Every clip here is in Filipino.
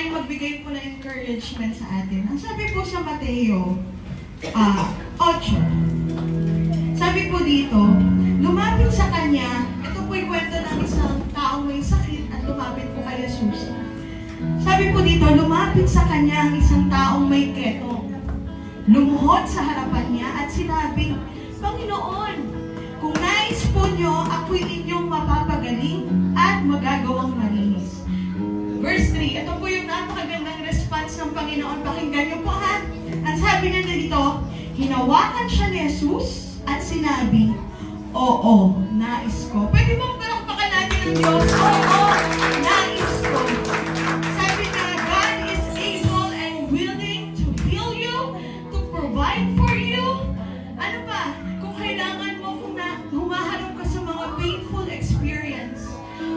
tayong magbigay po ng encouragement sa atin. Ang sabi po sa Mateo 8. Sabi po dito, lumapit sa kanya, ito po yung kwento ng isang taong may sakit at lumapit po kay Jesus. Sabi po dito, lumapit sa kanya ang isang taong may keto. Lumuhod sa harapan niya at sinabing, Panginoon, kung nais po niyo, ako'y inyong mapapagaling at magagawang malinis. Verse 3, ito po yung napakagandang response ng Panginoon. Pakinggan niyo po ha. Ang sabi niya dito, hinawakan siya ni Jesus at sinabi, Oo, nais ko. Pwede bang palakpakan natin ang Diyos? Oo, nais ko. Sabi niya, God is able and willing to heal you, to provide for you. Ano pa? Kung kailangan mo, kung humaharap ka sa mga painful experience,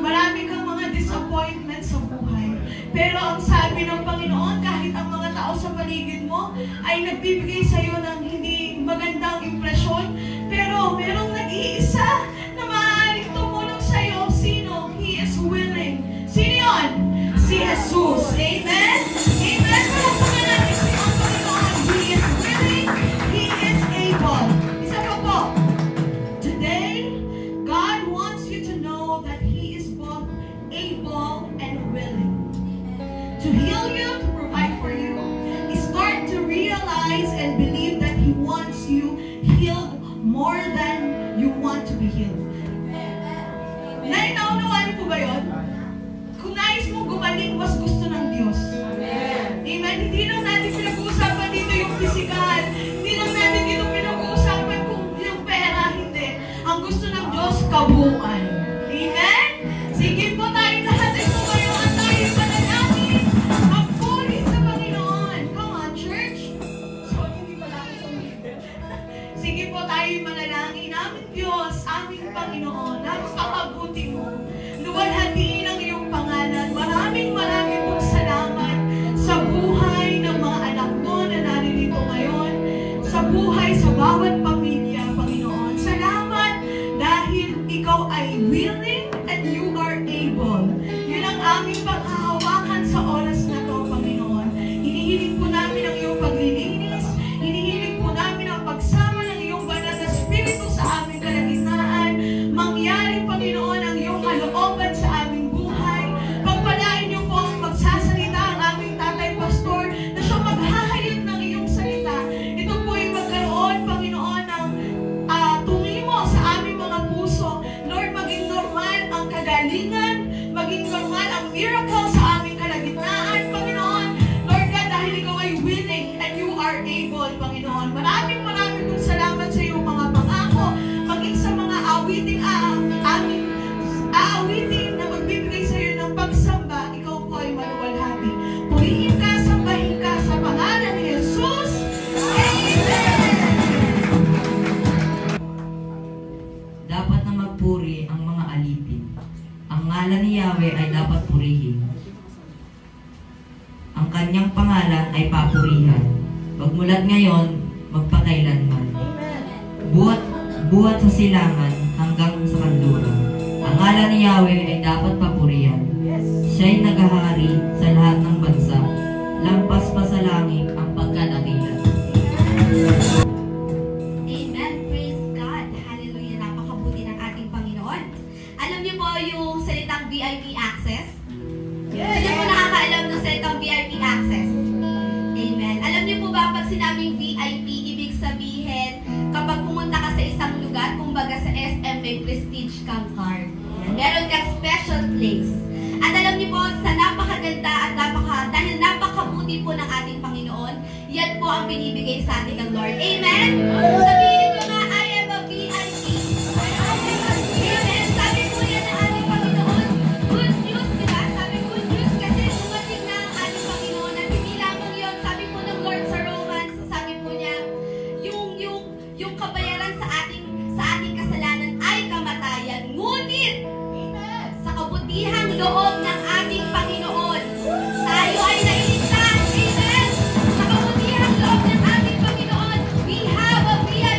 marami kang mga disappointments sa buhay. Pero ang sabi ng Panginoon, kahit ang mga tao sa paligid mo ay nagbibigay sa iyo ng hindi magandang impresyon, pero merong nag-iisa na maaaring tumulong sa iyo. Sino? He is willing. Sino yun? Si Jesus. Amen? Amen? Palakpakan natin si ang Panginoon. He is willing. He is able. Isa pa po. Today, God wants you to know that He is both able and willing to heal you, to provide for you. Start to realize and believe that He wants you healed more than you want to be healed. Naunawaan po ba yun? Kung nais mong gumaling, mas gusto ng Diyos. Amen? Hindi lang natin pinag-uusapan dito yung physical. Hindi lang natin dito pinag-uusapan kung yung pera, hindi. Ang gusto ng Diyos, kabuuan. Amen? Sige po tayo lahat ay tumayo at tayo panalangin. Magpuri sa Panginoon. Come on, church. So, hindi pala ako sa leader. Sige po tayo manalangin. Aming Diyos, aming Panginoon, napakabuti mo. Luwalhatiin ang iyong pangalan. Maraming pong salamat sa buhay ng mga anak mo na naririto ngayon. Sa buhay sa bawat pamilya, Panginoon. Salamat dahil ikaw ay willing and you are able. Yun ang aming paghahawakan sa oras na to, Panginoon. Hinihiling po namin ang iyong paglilinis. Hinihiling po namin ang pagsama ng iyong banal na Espiritu sa aming kalagitnaan. Mangyari, Panginoon, ang iyong kalooban sa aming buhay. Pagpalain niyo po ang magsasalita ang aming tatay pastor na siya maghahayag ng iyong salita. Ito po ay magkaroon, Panginoon, ng tungimo sa aming mga puso. Lord, maging normal ang kagalingan, maging normal ang miracle sa aming kalagitnaan, Panginoon. Lord God, dahil ikaw ay willing and you are able, Panginoon. Maraming pong salamat sa iyong mga pangako, maging sa mga awiting aming aawitin na magbibigay sa iyo ng pagsamba. Ikaw po ay maluwalhati. Purihin ka, sambahin ka sa pangalan ni Jesus. Amen! Dapat na magpuri ang mga alipin. Ang ngalan ni Yahweh ay dapat purihin. Ang kanyang pangalan ay papurihan. Magmulat ngayon, magpakailanman. Buhat sa silangan hanggang sa kanluran. Ang ngalan ni Yahweh ay dapat papurihan. Siya'y naghahari sa lahat ng bansa. Lampas pa sa langit ang pagkadakilan. Amen. Praise God. Hallelujah. Napakabuti ng ating Panginoon. Alam niyo po yung salitang VIP access? Sino po nakakaalam ng salitang VIP access? Amen. Alam niyo po ba pag sinabing VIP, ibig sabihin kapag pumunta ka sa isang lugar, kumbaga sa SM, may prestige kang card. Meron kang special place. At alam niyo po, sa napakaganda at dahil napakabuti po ng ating Panginoon, yan po ang binibigay sa atin ng Lord. Amen? Sabihin niyo nga, I am a VIP. Amen? Sabi po yan ng ating Panginoon. Good news, di ba? Sabi good news kasi dumating na ang ating Panginoon. At hindi lamang yun, sabi po ng Lord sa Romans, sabi po niya, yung kabayaran sa ating kasalanan ay kamatayan. Ngunit, sa kabutihang loob ng ating Panginoon, tayo ay nailigtas. Amen? Sa kabutihang loob ng ating Panginoon, we have a VIP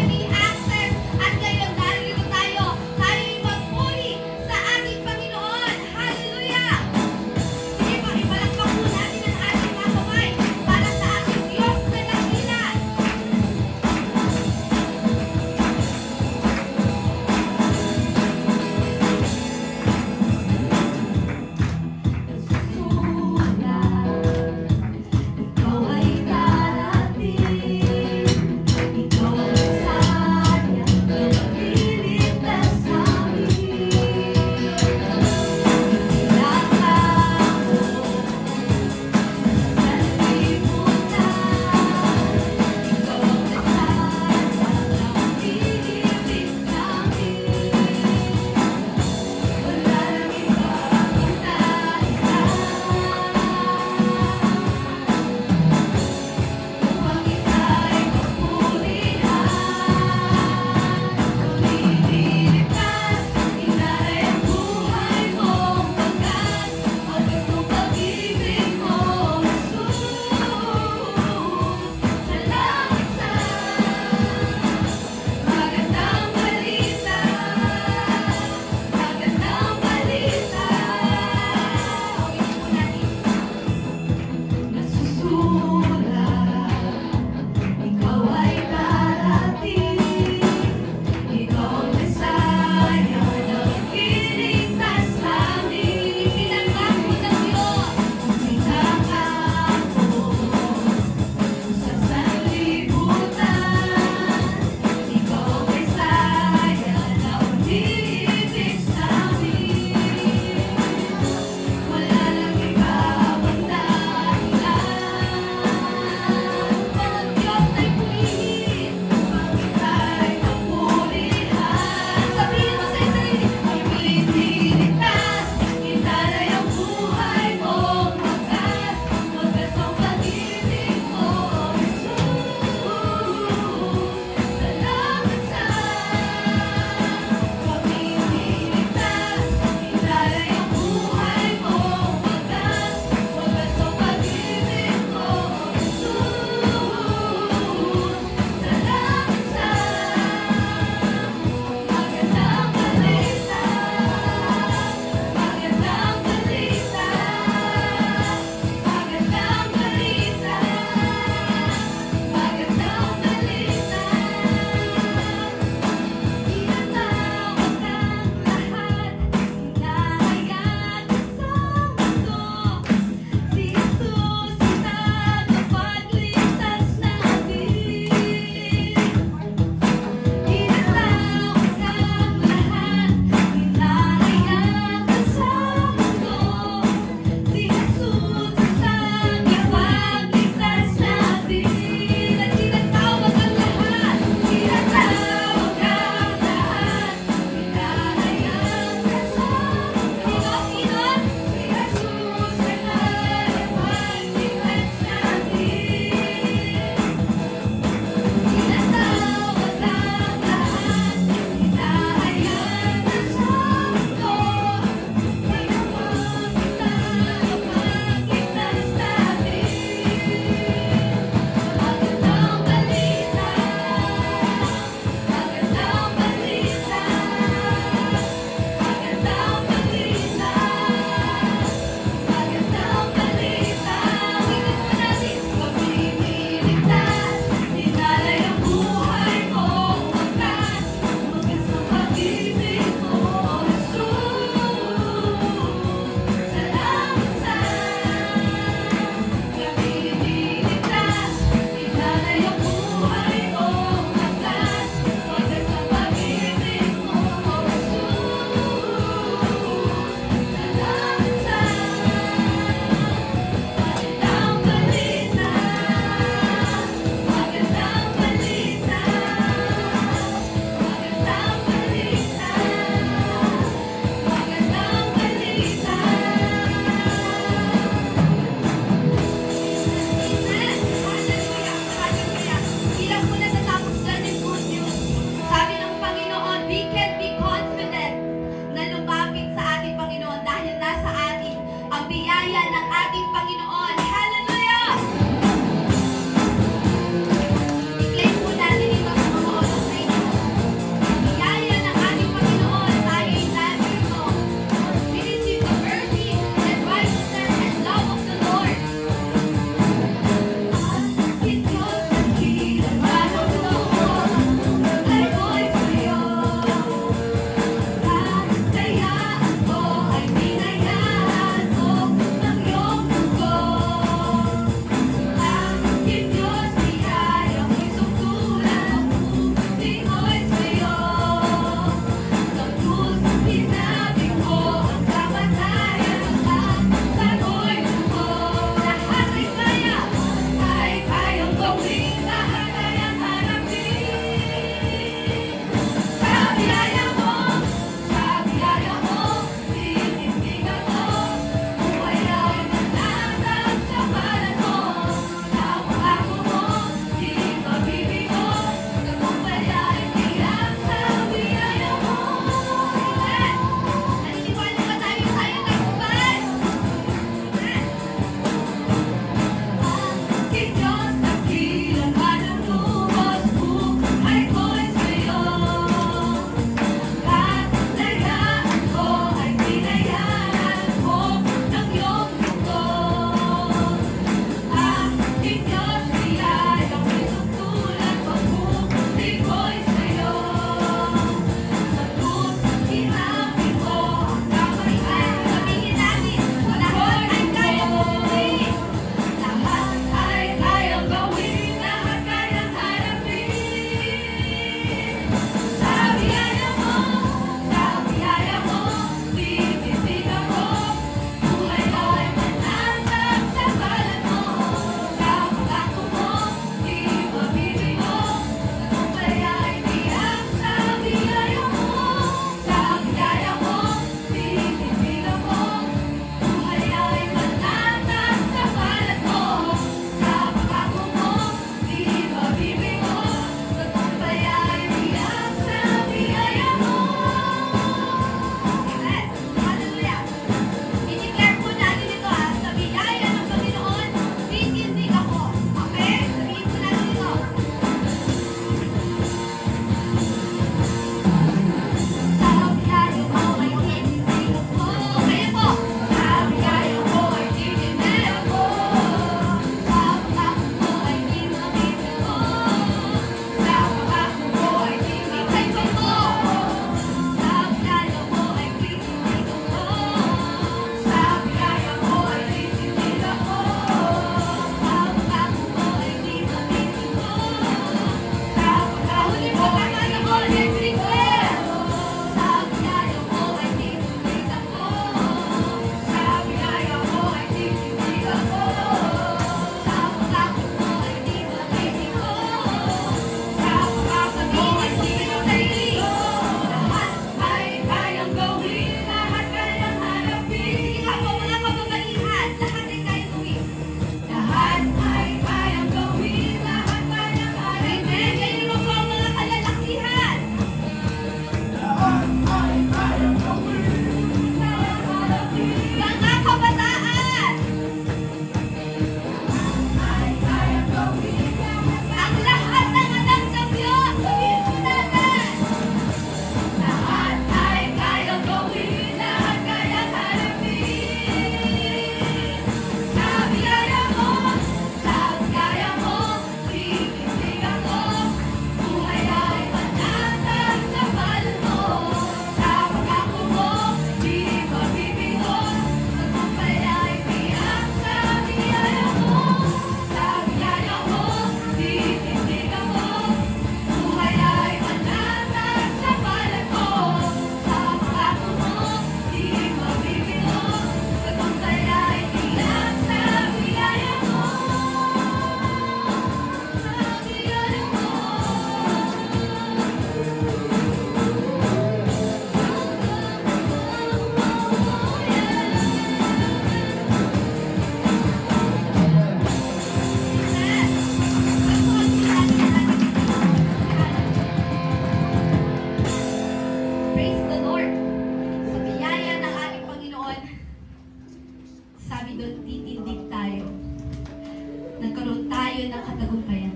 walang katagumpayan.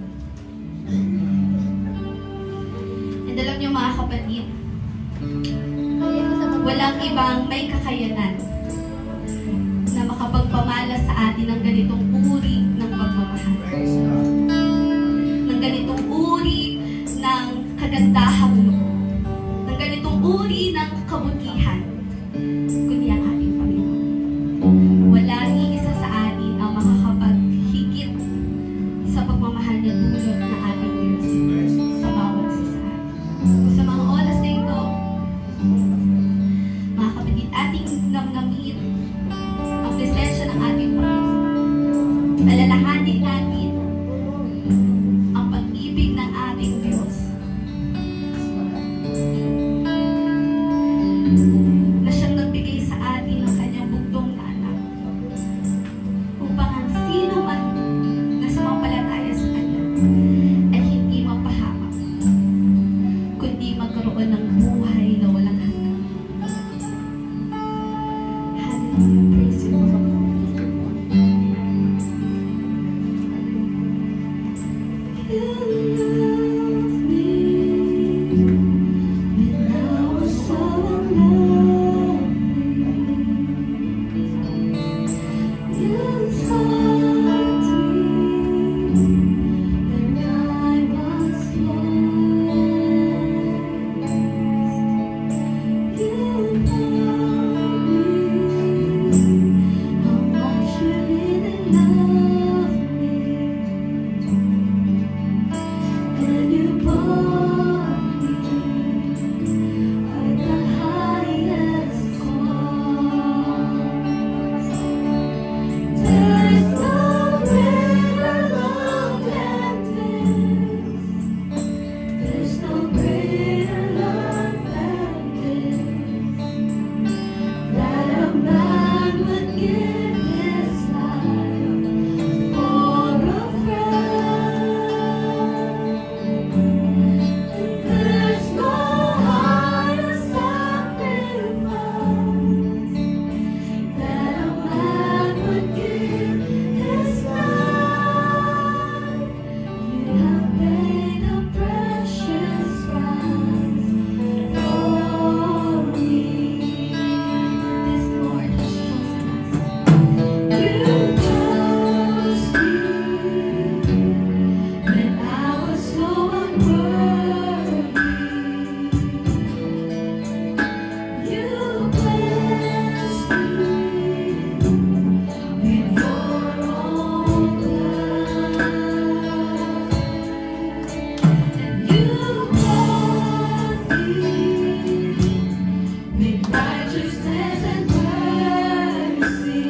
And alam niyo mga kapatid, walang ibang may kakayanan na makapagpamalas sa atin ng ganitong uri ng pagmamahal. Ng ganitong uri ng kagandahang loob. Ng ganitong uri ng kabutihan. Kundi ang ating Panginoon. Walang iisa sa atin ang makakapaghigit sa pagmamahal niya tulad na ating Diyos sa bawat isa sa atin. Sa mga oras na ito, mga kapatid, ating namnamin ang presensya ng ating Panginoon. Alalahanin natin ang pag-ibig ng ating Diyos. Na siyang nagbigay sa atin ng kanyang bugtong na anak upang ang sino man na sumampalataya sa kanya ay hindi mapahamak, kundi magkaroon ng buhay na walang hanggan. Hallelujah. Praise you, Lord. You love me when I was so lonely. You sought me when I was lost. You told me how much you really love me, and you bought me with the highest cost. There is no greater love than this. There's no greater love than this. That a man would give his life for a friend. There's no higher sacrifice that a man would give his life. You have paid a precious price for me. This Lord has chosen us. You chose me when I was so unworthy. You blessed me with your own blood, and you clothed me with righteousness and mercy,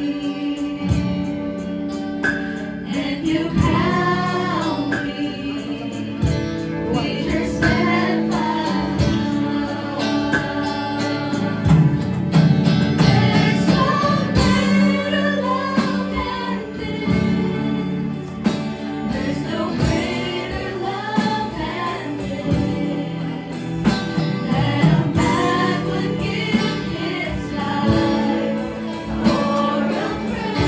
and you crowned me with your steadfast love. There's no greater love than this. There's no greater love than this. That a man would give his life for a friend.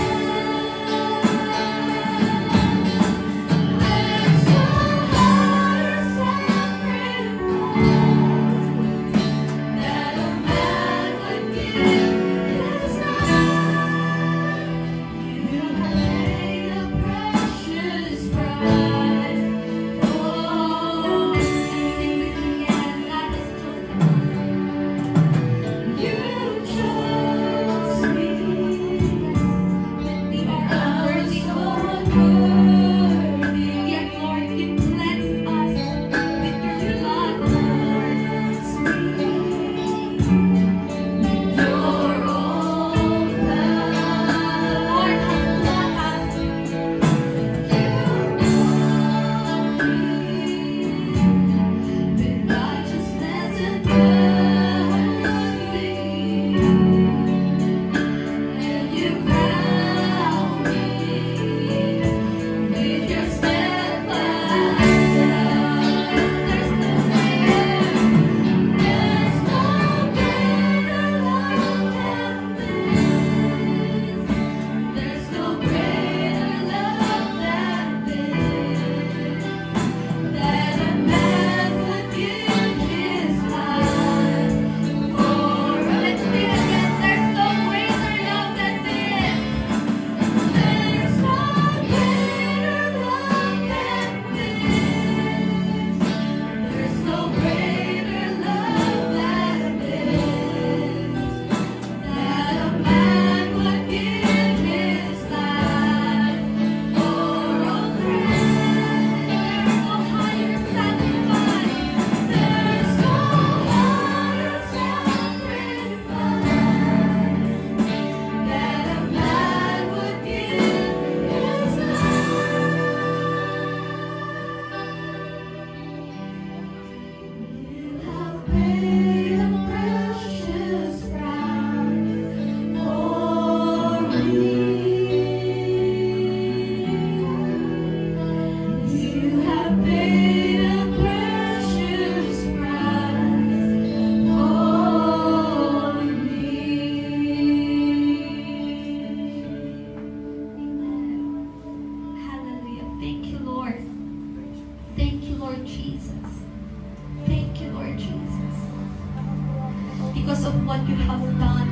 what you have done.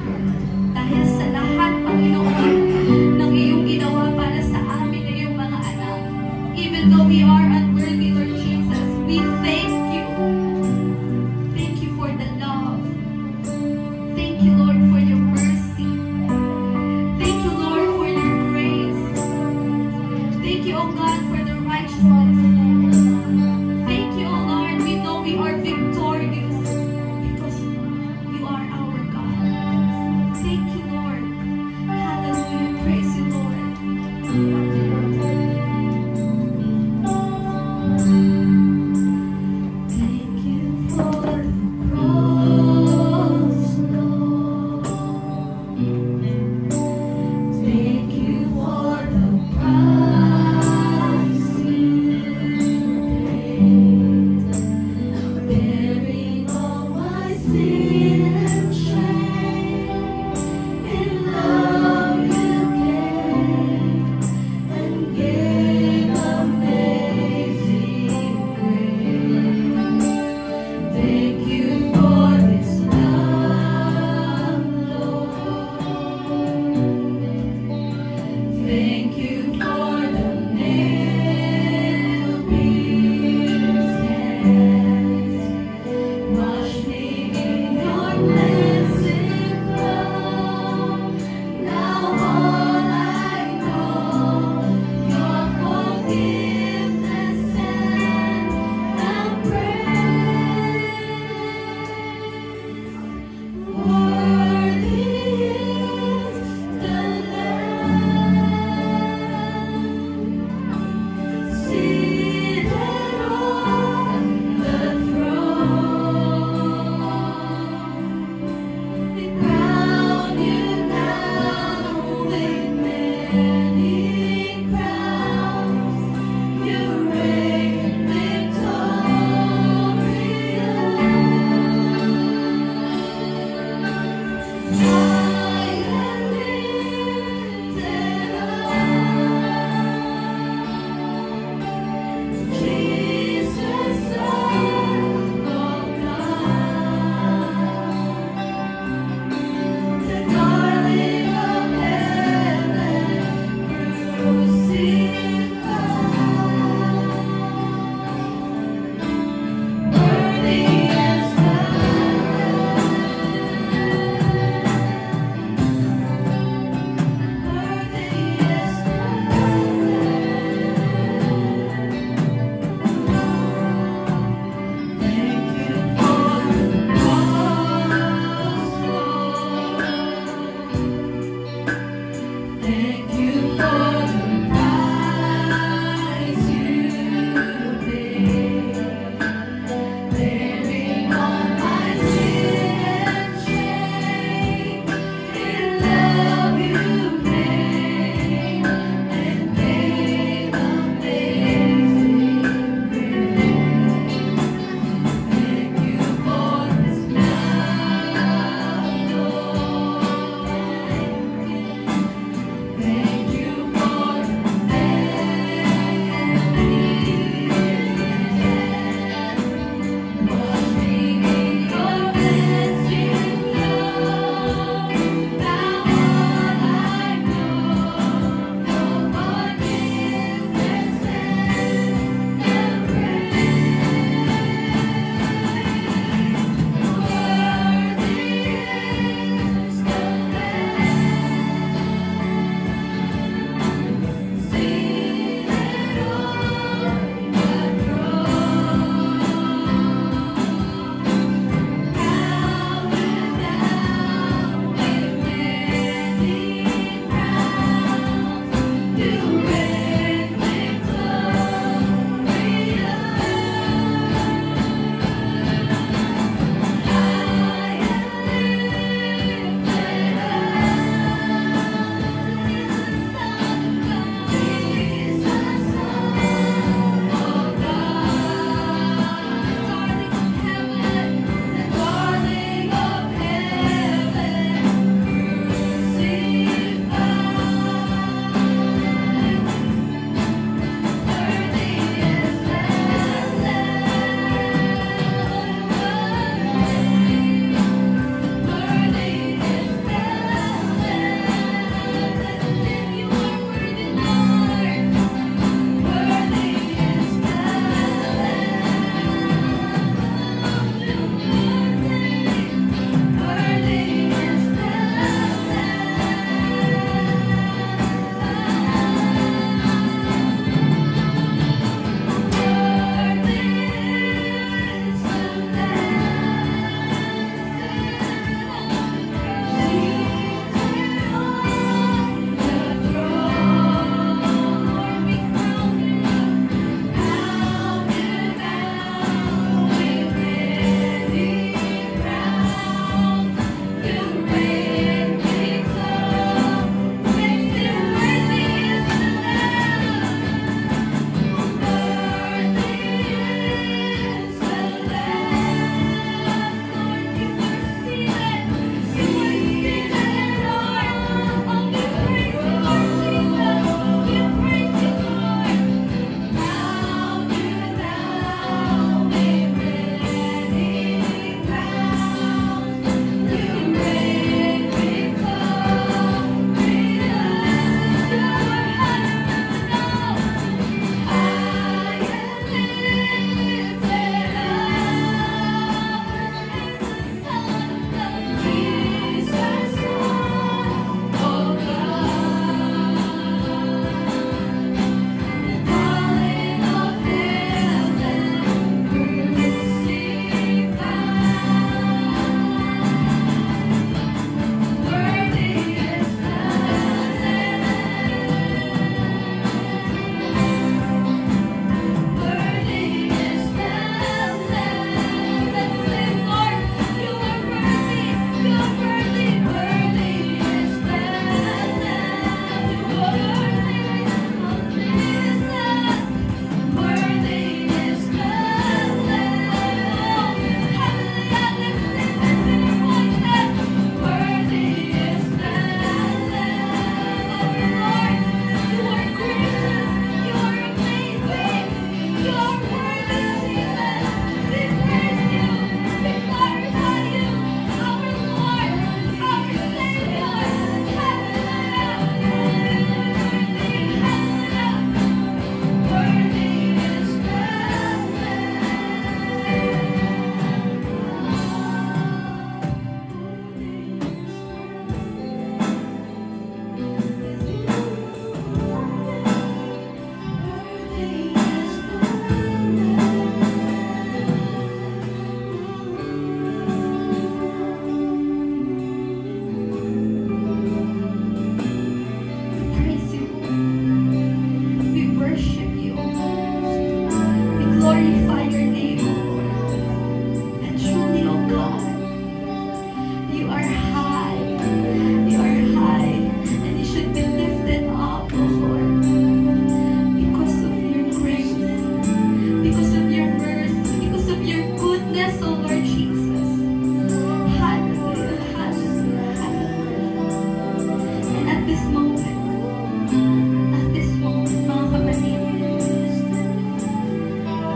Dahil sa lahat, Panginoon, ng iyong ginawa para sa amin na iyong mga anak. Even though we are unworthy, Lord Jesus, we thank you. Thank you for the love. Thank you, Lord, for your mercy. Thank you, Lord, for your grace. Thank you, O God, for the righteousness. Thank you, O Lord. We know we are victorious because you are our God. Thank you, Lord. Hallelujah. Praise you, Lord. Thank you for the cross, Lord. Thank you for the price you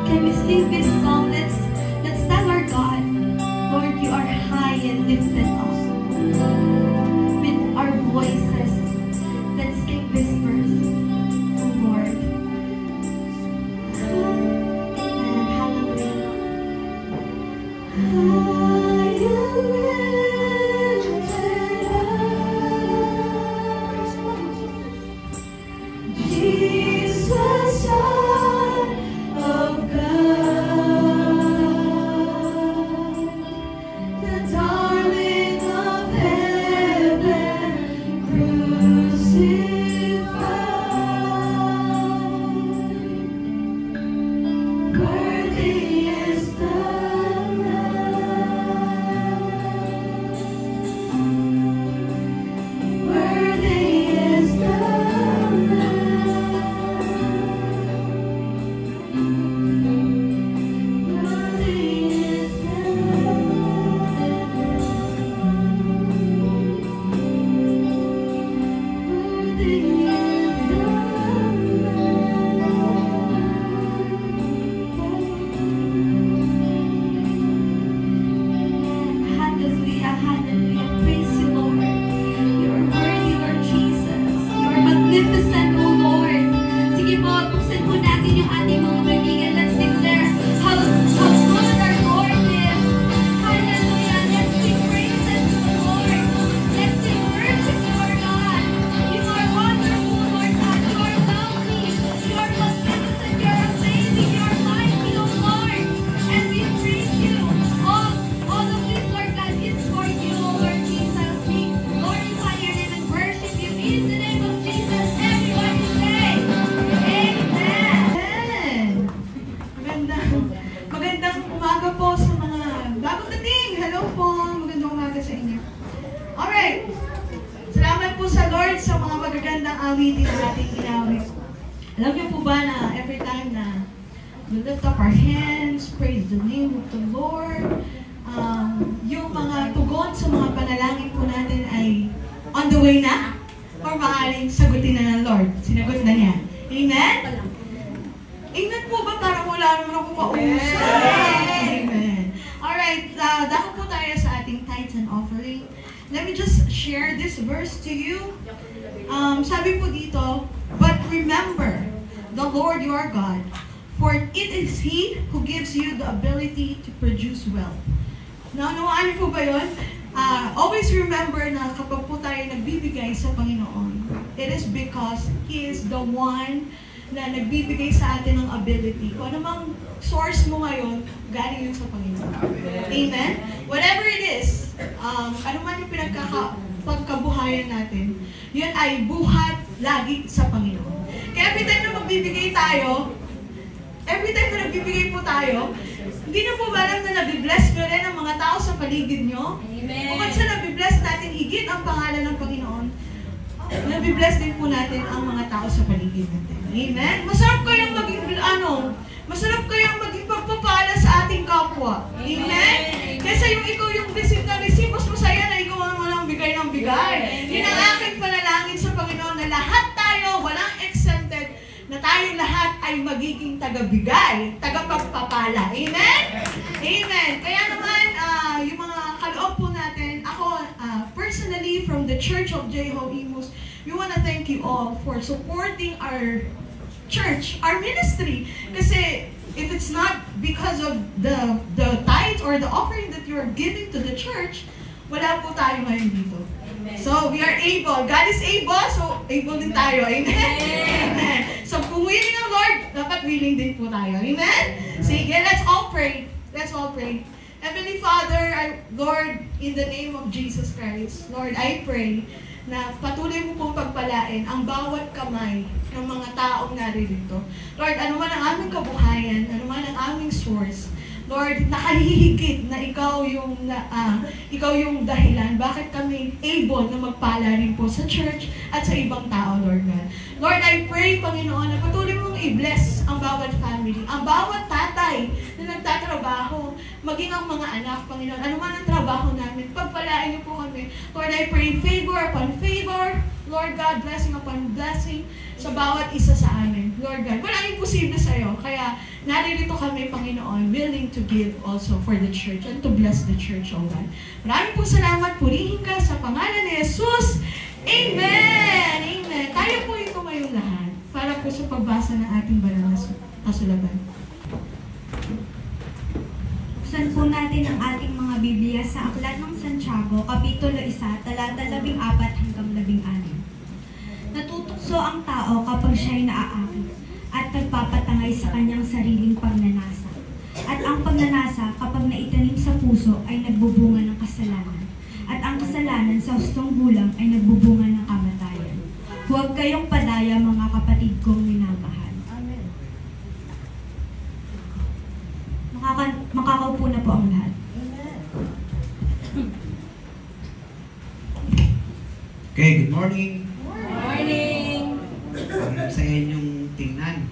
Can we sing this song? Let's tell our God, Lord, you are high and lifted up. With our voices, let's sing this verse, oh Lord. And hallelujah. High and lifted up, Jesus, Son of God, the darling of heaven, crucified. Worthy is the Lamb. Worthy is the Hallelujah, hallelujah. Praise you, Lord. You are worthy, Lord Jesus. You are magnificent, O Lord. Sige po, buksan po natin yung ating mga kaibigan. Let's declare how good our Lord is. Hallelujah. Let's sing praises to the Lord. Let's sing worship to our God. You are wonderful, Lord God. You are lovely. You are magnificent. You are amazing. You are mighty, O Lord. And we praise you. All of this, Lord God, is for you, Lord Jesus. We glorify your name and worship you. In the name of Jesus, everybody say, Amen. Magandang umaga po sa mga bagong dating. Hello po. Magandang umaga sa inyo. Alright. Salamat po sa Lord sa mga magagandang awitin na ating inawit. Alam niyo po ba na every time na we lift up our hands, praise the name of the Lord, yung mga tugon sa mga panalangin po natin ay on the way na or maaaring sagutin na ng Lord. Sinagot na niya. Amen? Amen po ba? Parang wala naman akong kausap. Amen. Alright, dako po tayo sa ating tithes and offering. Let me just share this verse to you. Sabi po dito, but remember the Lord your God, for it is He who gives you the ability to produce wealth. Naunawaan niyo po ba yun? Always remember na kapag po tayo nagbibigay sa Panginoon, it is because He is the one na nagbibigay sa atin ng ability. Kung anumang source mo ngayon, galing yun sa Panginoon. Amen? Whatever it is, ano man yung pagkabuhayan natin, yun ay buhat lagi sa Panginoon. Kaya every time na magbibigay tayo, every time na nagbibigay po tayo, hindi na po ba alam na nabibless nyo rin ang mga tao sa paligid nyo? Amen. Bukod sa nabibless natin, higit ang pangalan ng Panginoon, nabibless din po natin ang mga tao sa paligid natin. Amen? Masarap kayong maging, masarap kayong maging pagpapala sa ating kapwa. Amen? Kaysa yung ikaw yung receive na receive, mas masaya na ikaw ang walang bigay ng bigay. Yun ang aking panalangin sa Panginoon na lahat tayo, walang exempted, na tayong lahat ay magiging tagabigay, tagapagpapala. Amen? Amen. Kaya naman, yung mga kaloob po natin, ako, personally, from the Church of Jeho Imus, we want to thank you all for supporting our church, our ministry. Kasi if it's not because of the tithe or the offering that you're giving to the church, wala po tayo ngayon dito. So, we are able. God is able, so able din tayo. Amen? Amen. So, kung willing ang Lord, dapat willing din po tayo. Amen? Sige, let's all pray. Let's all pray. Heavenly Father, Lord, in the name of Jesus Christ, Lord, I pray na patuloy mo pong pagpalain ang bawat kamay ng mga taong naririto. Lord, ano man ang aming kabuhayan, ano man ang aming source, Lord, nakahihigit na ikaw yung dahilan bakit kami able na magpala rin po sa church at sa ibang tao, Lord God. Lord, I pray, Panginoon, na patuloy mong i-bless ang bawat family, ang bawat tatay na nagtatrabaho, maging ang mga anak, Panginoon, ano man ang trabaho namin, pagpalain niyo po kami. Lord, I pray favor upon favor, Lord God, blessing upon blessing sa bawat isa sa amin. Lord God, walang imposible sa'yo. Kaya naririto kami, Panginoon, willing to give also for the church and to bless the church, O God. Maraming po salamat. Purihin ka sa pangalan ni Jesus. Amen! Amen! Tayo po ito ngayong lahat para po sa pagbasa ng ating banal na kasulatan. Buksan po natin ang ating mga Biblia sa Aklat ng Santiago, Kapitulo 1, talata 14 hanggang 16. Natutukso ang tao kapag siya'y naaakit at nagpapatangay sa kanyang sariling pagnanasa. At ang pagnanasa kapag naitanim sa puso ay nagbubunga ng kasalanan. At ang kasalanan sa hustong gulang ay nagbubunga ng kamatayan. Huwag kayong padaya, mga kapatid kong minamahal. Amen. Makakaupo na po ang lahat. Okay, good morning. Morning! Ang saya inyong tingnan.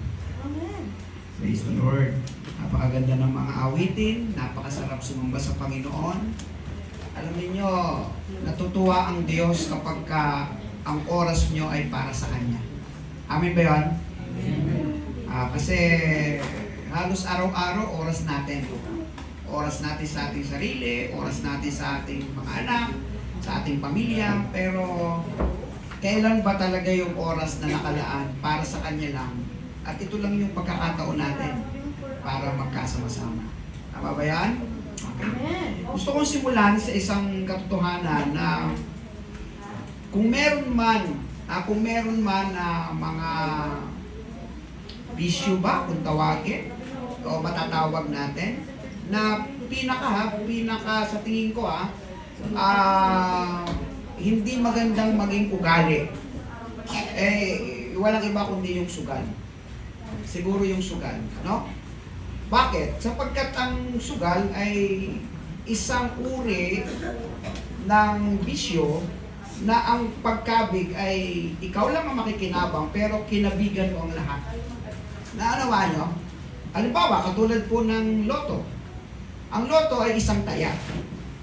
Praise the Lord. Napakaganda ng mga awitin, napakasarap sumamba sa Panginoon. Alam niyo, natutuwa ang Diyos kapag ang oras nyo ay para sa Kanya. Amen ba yun? Kasi halos araw-araw oras natin. Oras natin sa ating sarili, oras natin sa ating mga anak, sa ating pamilya, pero kailan ba talaga yung oras na nakalaan para sa Kanya lang? At ito lang yung pagkakataon natin para magkasama-sama. Tama ba yan? Okay. Gusto kong simulan sa isang katotohanan na kung meron man na mga bisyo ba, kung tawagin, o matatawag natin, na pinaka sa tingin ko hindi magandang maging ugali. Walang iba kundi yung sugal. Siguro yung sugal, no? Bakit? Sapagkat ang sugal ay isang uri ng bisyo na ang pagkabig ay ikaw lang ang makikinabang pero kinabigan mo ang lahat. Naanawa nyo? Halimbawa, katulad po ng loto. Ang loto ay isang taya.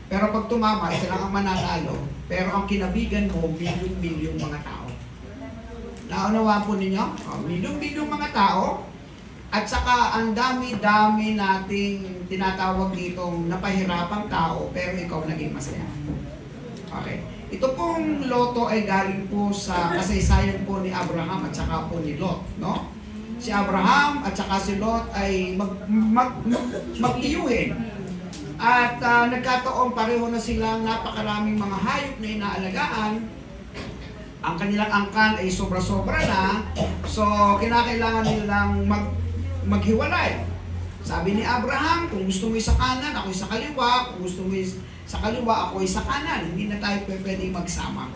Pero pag tumama, isa lang ang mananalo. Pero ang kinabigan mo, milyong-milyong mga tao. Naunawa po ninyo? Milyong-milyong mga tao. At saka ang dami-dami nating tinatawag ditong napahirapang tao, pero ikaw naging masaya. Okay. Ito pong loto ay galing po sa kasaysayan po ni Abraham at saka po ni Lot, no? Si Abraham at saka si Lot ay magtiyuhin. At nagkataon pareho na silang napakaraming mga hayop na inaalagaan. Ang kanilang angkan ay sobra-sobra na. So, kinakailangan nilang maghiwalay. Sabi ni Abraham, kung gusto mo sa kanan, ako'y sa kaliwa. Kung gusto mo sa kaliwa, ako'y sa kanan. Hindi na tayo pwedeng magsama.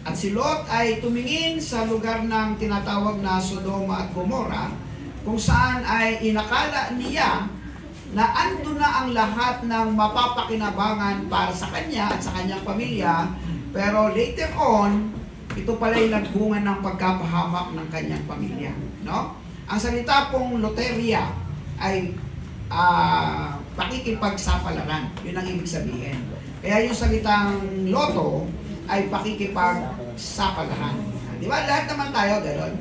At si Lot ay tumingin sa lugar ng tinatawag na Sodoma at Gomora, kung saan ay inakala niya na ando na ang lahat ng mapapakinabangan para sa kanya at sa kanyang pamilya, pero later on, ito pala ay nagbunga ng pagkapahamak ng kanyang pamilya. No? Ang salita pong loteria ay pakikipagsapalaran. Yun ang ibig sabihin. Kaya yung salitang loto ay pakikipagsapalaran. Di ba? Lahat naman tayo gano'n.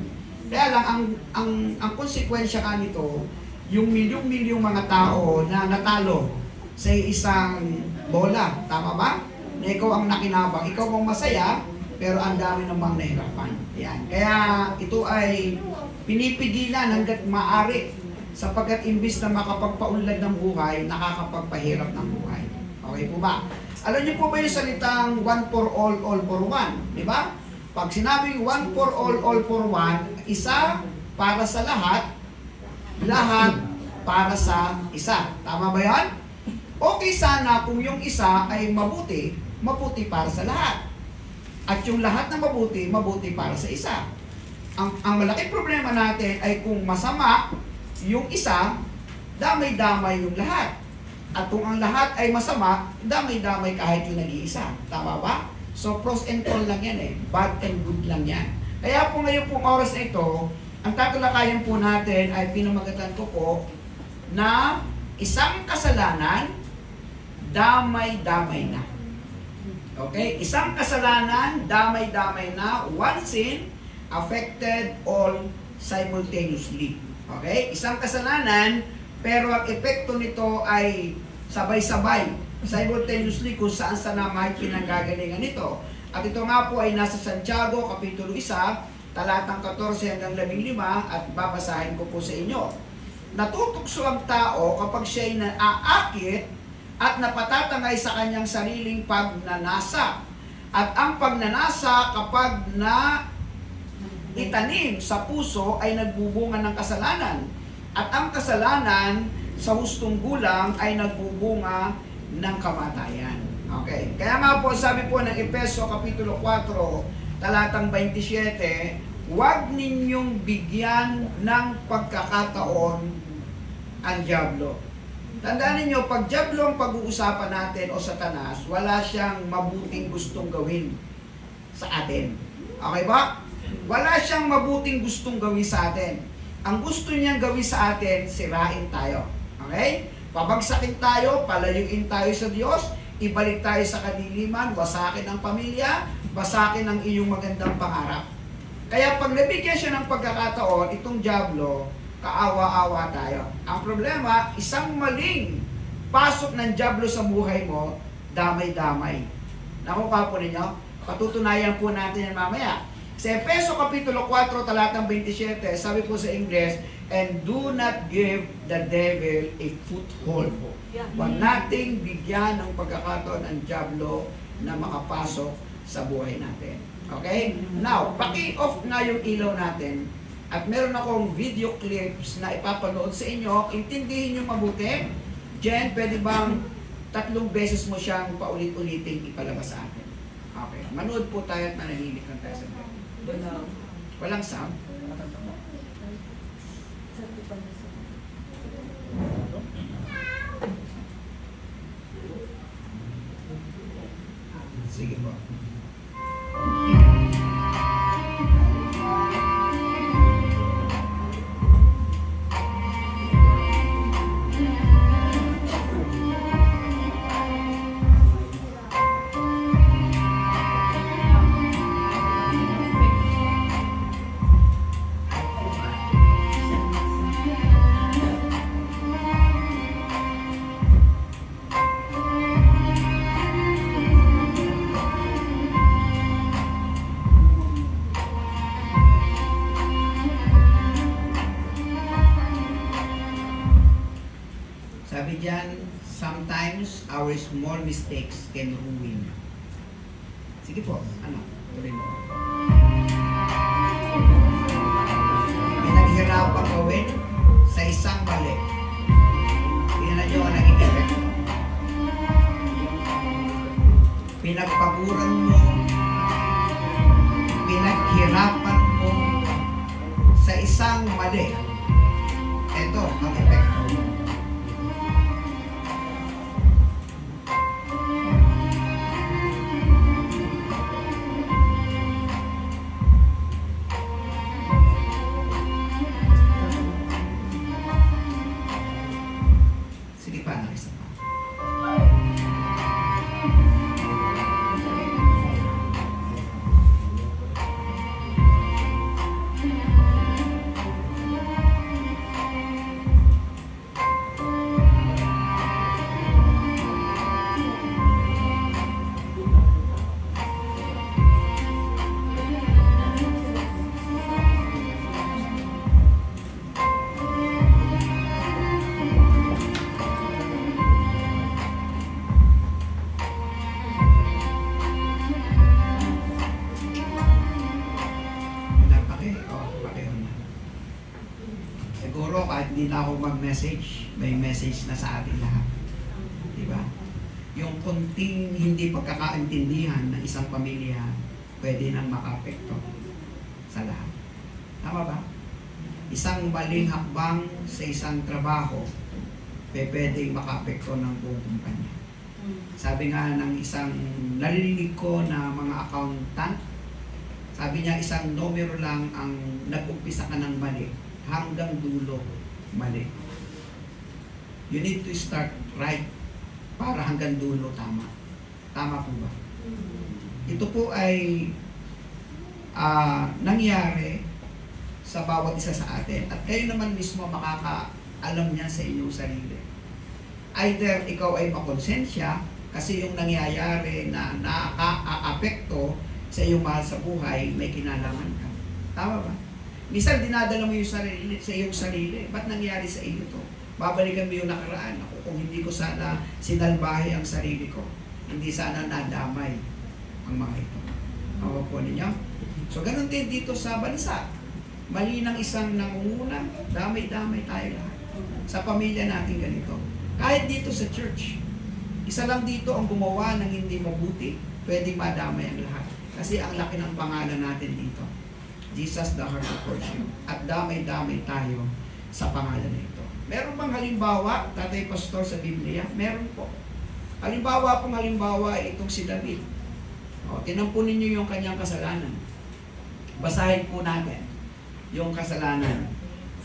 Kaya lang, ang konsekwensya ka nito, yung milyong-milyong mga tao na natalo sa isang bola. Tama ba? Na ikaw ang nakinabang. Ikaw ang masaya, pero ang dami namang nahirapan. Yan. Kaya ito ay pinipigilan hanggat maaari sapagkat imbis na makapagpaunlad ng buhay, nakakapagpahirap ng buhay. Okay po ba? Alam niyo po ba yung salitang one for all for one? Di ba? Pag sinabing one for all for one, isa para sa lahat, lahat para sa isa. Tama ba yan? Okay sana kung yung isa ay mabuti para sa lahat. At yung lahat na mabuti para sa isa. Ang malaking problema natin ay kung masama yung isa, damay-damay yung lahat. At kung ang lahat ay masama, damay-damay kahit yung nag-iisa. Tama ba? So pros and cons lang yan eh. Bad and good lang yan. Kaya po ngayon pong oras na ito, ang tatalakayan po natin ay pinamagatan ko po na isang kasalanan, damay-damay na. Okay? Isang kasalanan, damay-damay na. One sin affected all simultaneously. Okay? Isang kasalanan, pero ang epekto nito ay sabay-sabay. Simultaneously kung saan may pinanggagalingan nito. At ito nga po ay nasa Santiago, Kapitulo 1, talatang 14 hanggang 15, at babasahin ko po sa inyo. Natutukso ang tao kapag siya'y naaakit at napatatangay sa kanyang sariling pagnanasa. At ang pagnanasa kapag na itanim sa puso ay nagbubunga ng kasalanan. At ang kasalanan sa hustong gulang ay nagbubunga ng kamatayan. Okay. Kaya nga po, sabi po ng Efeso Kapitulo 4, talatang 27, huwag ninyong bigyan ng pagkakataon ang dyablo. Tandaan ninyo, pag dyablo ang pag-uusapan natin o Satanas, wala siyang mabuting gustong gawin sa atin. Okay ba? Wala siyang mabuting gustong gawin sa atin. Ang gusto niyang gawin sa atin, sirain tayo. Okay? Pabagsakin tayo, palayuin tayo sa Diyos, ibalik tayo sa kadiliman, wasakin ang pamilya, wasakin ang iyong magandang pangarap. Kaya pag nabigyan siya ng pagkakataon, itong dyablo, kaawa-awa tayo. Ang problema, isang maling pasok ng dyablo sa buhay mo, damay-damay. Nakuha po ninyo? Patutunayan po natin yan mamaya. Sa Efeso Kapitulo 4, talatang 27, sabi po sa Ingles, and do not give the devil a foothold. Huwag nating bigyan ng pagkakataon ang dyablo na makapasok sa buhay natin. Okay? Now, paki-off nga yung ilaw natin at meron akong video clips na ipapanood sa inyo. Intindihin nyo mabuti. Jen, pwede bang 3 beses mo siyang paulit-uliting ipalabas sa atin? Okay. Manood po tayo at manahimik lang tayo sa mga. Walang sound? Sige po. Sabi dyan, sometimes our small mistakes can ruin. Sige po, ano? Tuloy mo. Pinaghirapang gawin sa isang mali. Tingnan nyo ang naging epekto. Pinagpaguran mo, pinaghirapan mo sa isang mali. Ito ang epekto. Siguro kahit hindi na ako mag-message, may message na sa ating lahat. Diba? Yung kunting hindi pagkakaintindihan ng isang pamilya, pwede nang makapekto sa lahat. Tama ba? Isang maling hakbang sa isang trabaho, pwedeng makapekto ng buong kumpanya. Sabi nga ng isang narinig ko na mga accountant, sabi niya isang numero lang ang nag-umpisa ka ng mali, hanggang dulo mali. You need to start right para hanggang dulo tama. Tama po ba? Ito po ay nangyari sa bawat isa sa atin. At kayo naman mismo makakaalam niya sa inyong sarili. Either ikaw ay makonsensya kasi yung nangyayari na nakaka-apekto sa iyong mahal sa buhay, may kinalaman ka. Tama ba? Minsan dinadala mo yung sarili, sa iyong sarili. Ba't nangyari sa iyo to? Babalikan mo yung nakaraan. Ako, kung hindi ko sana sinalbahe ang sarili ko, hindi sana nadamay ang mga ito. Awa po ninyo? So, ganun din dito sa bansa. Mali ng isang nangunguna, damay-damay tayo lahat. Sa pamilya natin ganito. Kahit dito sa church, isa lang dito ang gumawa ng hindi mabuti, pwedeng madamay ang lahat. Kasi ang laki ng pangalan natin dito. Jesus the heart of worship. At damay-damay tayo sa pangalan na ito. Meron bang halimbawa, Tatay Pastor, sa Biblia? Meron po. Halimbawa itong si David. O, tinampunin niyo yung kanyang kasalanan. Basahin po natin yung kasalanan.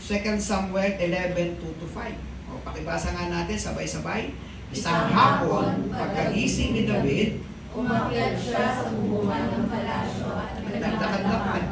2 Samuel 11:2-5. O, pakibasa nga natin, sabay-sabay. Isang hapon, pagkagising ni David, umakyat siya sa bubungan ng palasyo at nagdakad-lakad.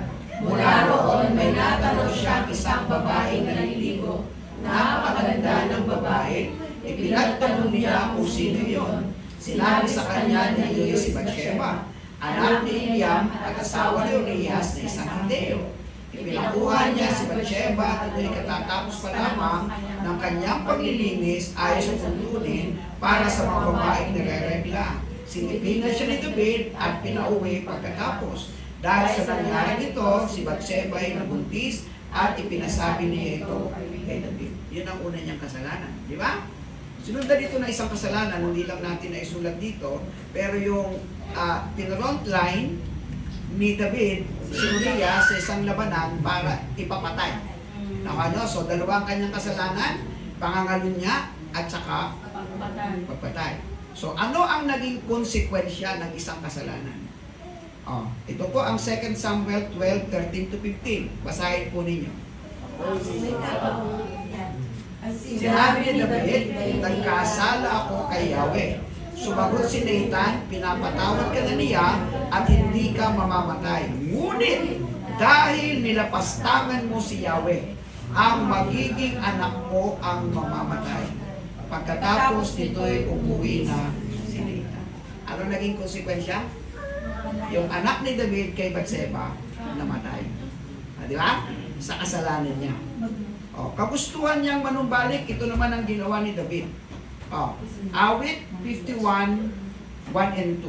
Mula roon, may natanong siyang isang babaeng naliligo. Napakaganda ng babae. Ipinagtanong niya kung sino yun. Sinabi sa kanya na iyon si Bathsheba, anak ni Eliam at asawa ni Urias na isang Hideo. Ipinakuha niya si Bathsheba at ay katatapos pa lamang ng kanyang paglilinis ayon sa tuntunin para sa mga babaeng nire-regla. Sinipin na siya ni David at pinauwi pagkatapos. Dahil sa nangyari nito, si Bathsheba ay nabuntis at ipinasabi niya ito kay David. Yun ang una niyang kasalanan. Di ba? Sinundan dito na isang kasalanan, hindi lang natin na isulat dito, pero yung pinront line ni David, si Urias sa isang labanan para ipapatay. So, dalawang kanyang kasalanan, pangangalun niya at saka pagpatay. So, ano ang naging konsekwensya ng isang kasalanan? Ito po ang 2 Samuel 12:13-15. Basahin po ninyo. Sinabi ni David, nagkasala ako kay Yahweh. Sumagot si Nathan, pinapatawad ka na niya at hindi ka mamamatay. Ngunit, dahil nilapastangan mo si Yahweh, ang magiging anak mo ang mamamatay. Pagkatapos nito'y umuwi na si Nathan. Ano naging konsekwensya? Yung anak ni David kay Bathsheba namatay. Di ba? Sa kasalanan niya. Kagustuhan niyang manumbalik, ito naman ang ginawa ni David. Awit 51:1-2.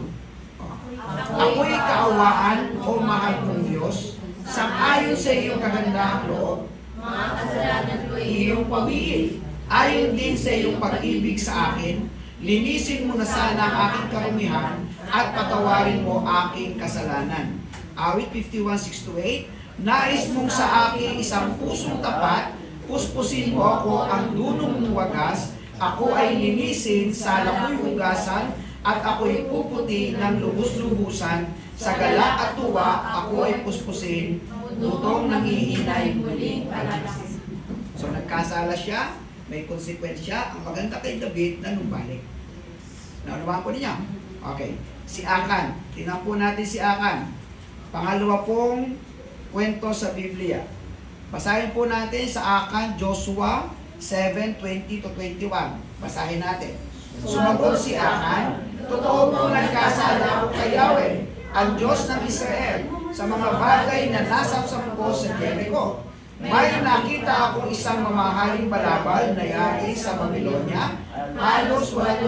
Ako'y kaawaan o mahal kong Diyos, sang-ayon sa iyong kagandahang loob, mga kasalanan ko iyong pamilya, ayon din sa iyong pag-ibig sa akin, linisin mo na sana ang aking karumihan at patawarin mo aking kasalanan. Awit 51:6-8. Nais mong sa akin isang pusong tapat, puspusin mo ako ang dunong mong wagas, ako ay linisin sa lako'y hugasan, at ako'y puputi ng lubos-lubusan, sa gala at tuwa ako ay puspusin, butong nangihinay muling palabas. So nagkasala siya, may konsekwensya. Ang maganda kay David na numbalik. Naunawahan po niya. Okay. Si Akan. Tingnan po natin si Akan. Pangalawa pong kwento sa Biblia. Basahin po natin sa Akan, Joshua 7:20-21. Basahin natin. Sumagot si Akan, totoo po nagkasala ako kay Yahweh, ang Diyos ng Israel, sa mga bagay na nasapsap ko sa Jericho. May nakita akong isang mamahaling balabal na yari sa Babylonia, halos 8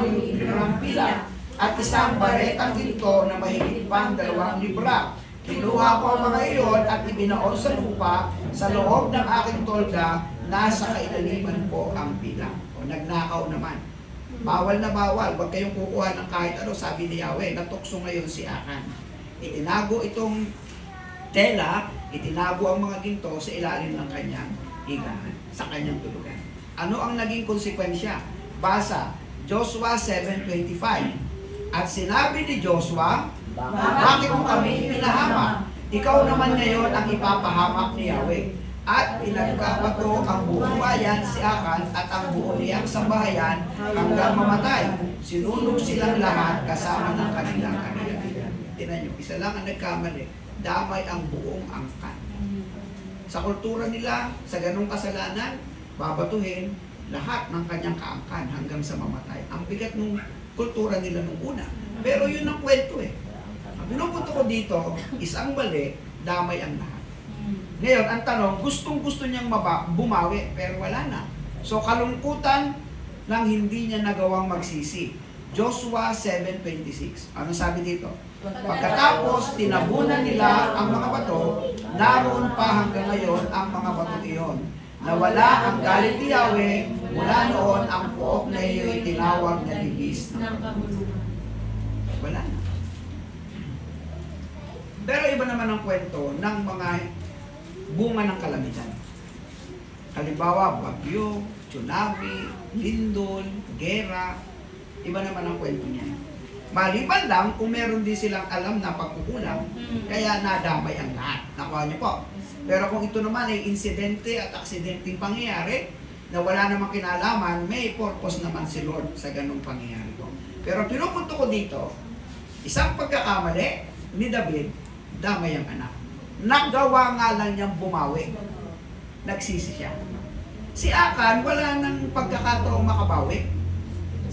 pila, at isang baretang ginto na mahigit pang 2 libra. Kinuha ko ang mga iyon at ibinaon sa lupa sa loob ng aking tolda, nasa kailaliman po ang pila. O nagnakaw naman. Bawal na bawal, huwag kayong kukuha ng kahit ano, sabi ni Yahweh. Natukso ngayon si Akan. Itinago itong tela, itinago ang mga ginto sa ilalim ng kanyang higaan, sa kanyang tulugan. Ano ang naging konsekwensya? Basa, Joshua 7:25. At sinabi ni Joshua, bakit mo kami pinahamak? Ikaw naman ngayon ang ipapahamak ni Yahweh. At pinagkabato ang buong bayan si Akan at ang buong niyang sambahayan hanggang mamatay. Sinunog silang lahat kasama ng kanilang kanilang. Tingnan nyo, isa lang ang nagkamali. Damay ang buong angkan. Sa kultura nila, sa ganong kasalanan, babatuhin lahat ng kanyang kaangkan hanggang sa mamatay. Ang bigat ng kultura nila nung una. Pero yun ang kwento eh. Ang pinupunto ko dito, isang mali, damay ang lahat. Ngayon, ang tanong, gustong-gusto niyang bumawi, pero wala na. So, kalungkutan nang hindi niya nagawang magsisi. Joshua 7:26. Ano sabi dito? Pagkatapos, tinabunan nila ang mga bato, naroon pa hanggang ngayon ang mga bato iyon. Nawala ang galit ni Yahweh, mula noon ang pook na iyo'y tinawag na libis ng kabuluhan. Wala na. Pero iba naman ang kwento ng mga bunga ng kalamidad. Halimbawa, bagyo, tsunami, lindol, gera, iba naman ang kwento niya. Maliban lang kung meron din silang alam na pagkukulang, kaya nadamay ang lahat. Nakuha niyo po. Pero kung ito naman ay insidente at aksidenteng pangyayari, na wala namang kinalaman, may purpose naman si Lord sa ganung pangyayari ko. Pero pinupunto ko dito, isang pagkakamali ni David, damay ang anak. Nagawa nga lang niyang bumawi. Nagsisi siya. Si Akan, wala nang pagkakataong makabawi.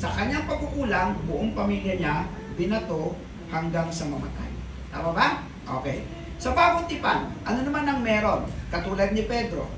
Sa kanyang pagkukulang, buong pamilya niya, binato hanggang sa mamatay. Tama ba? Okay. Sa bagong tipan, ano naman ang meron? Katulad ni Pedro.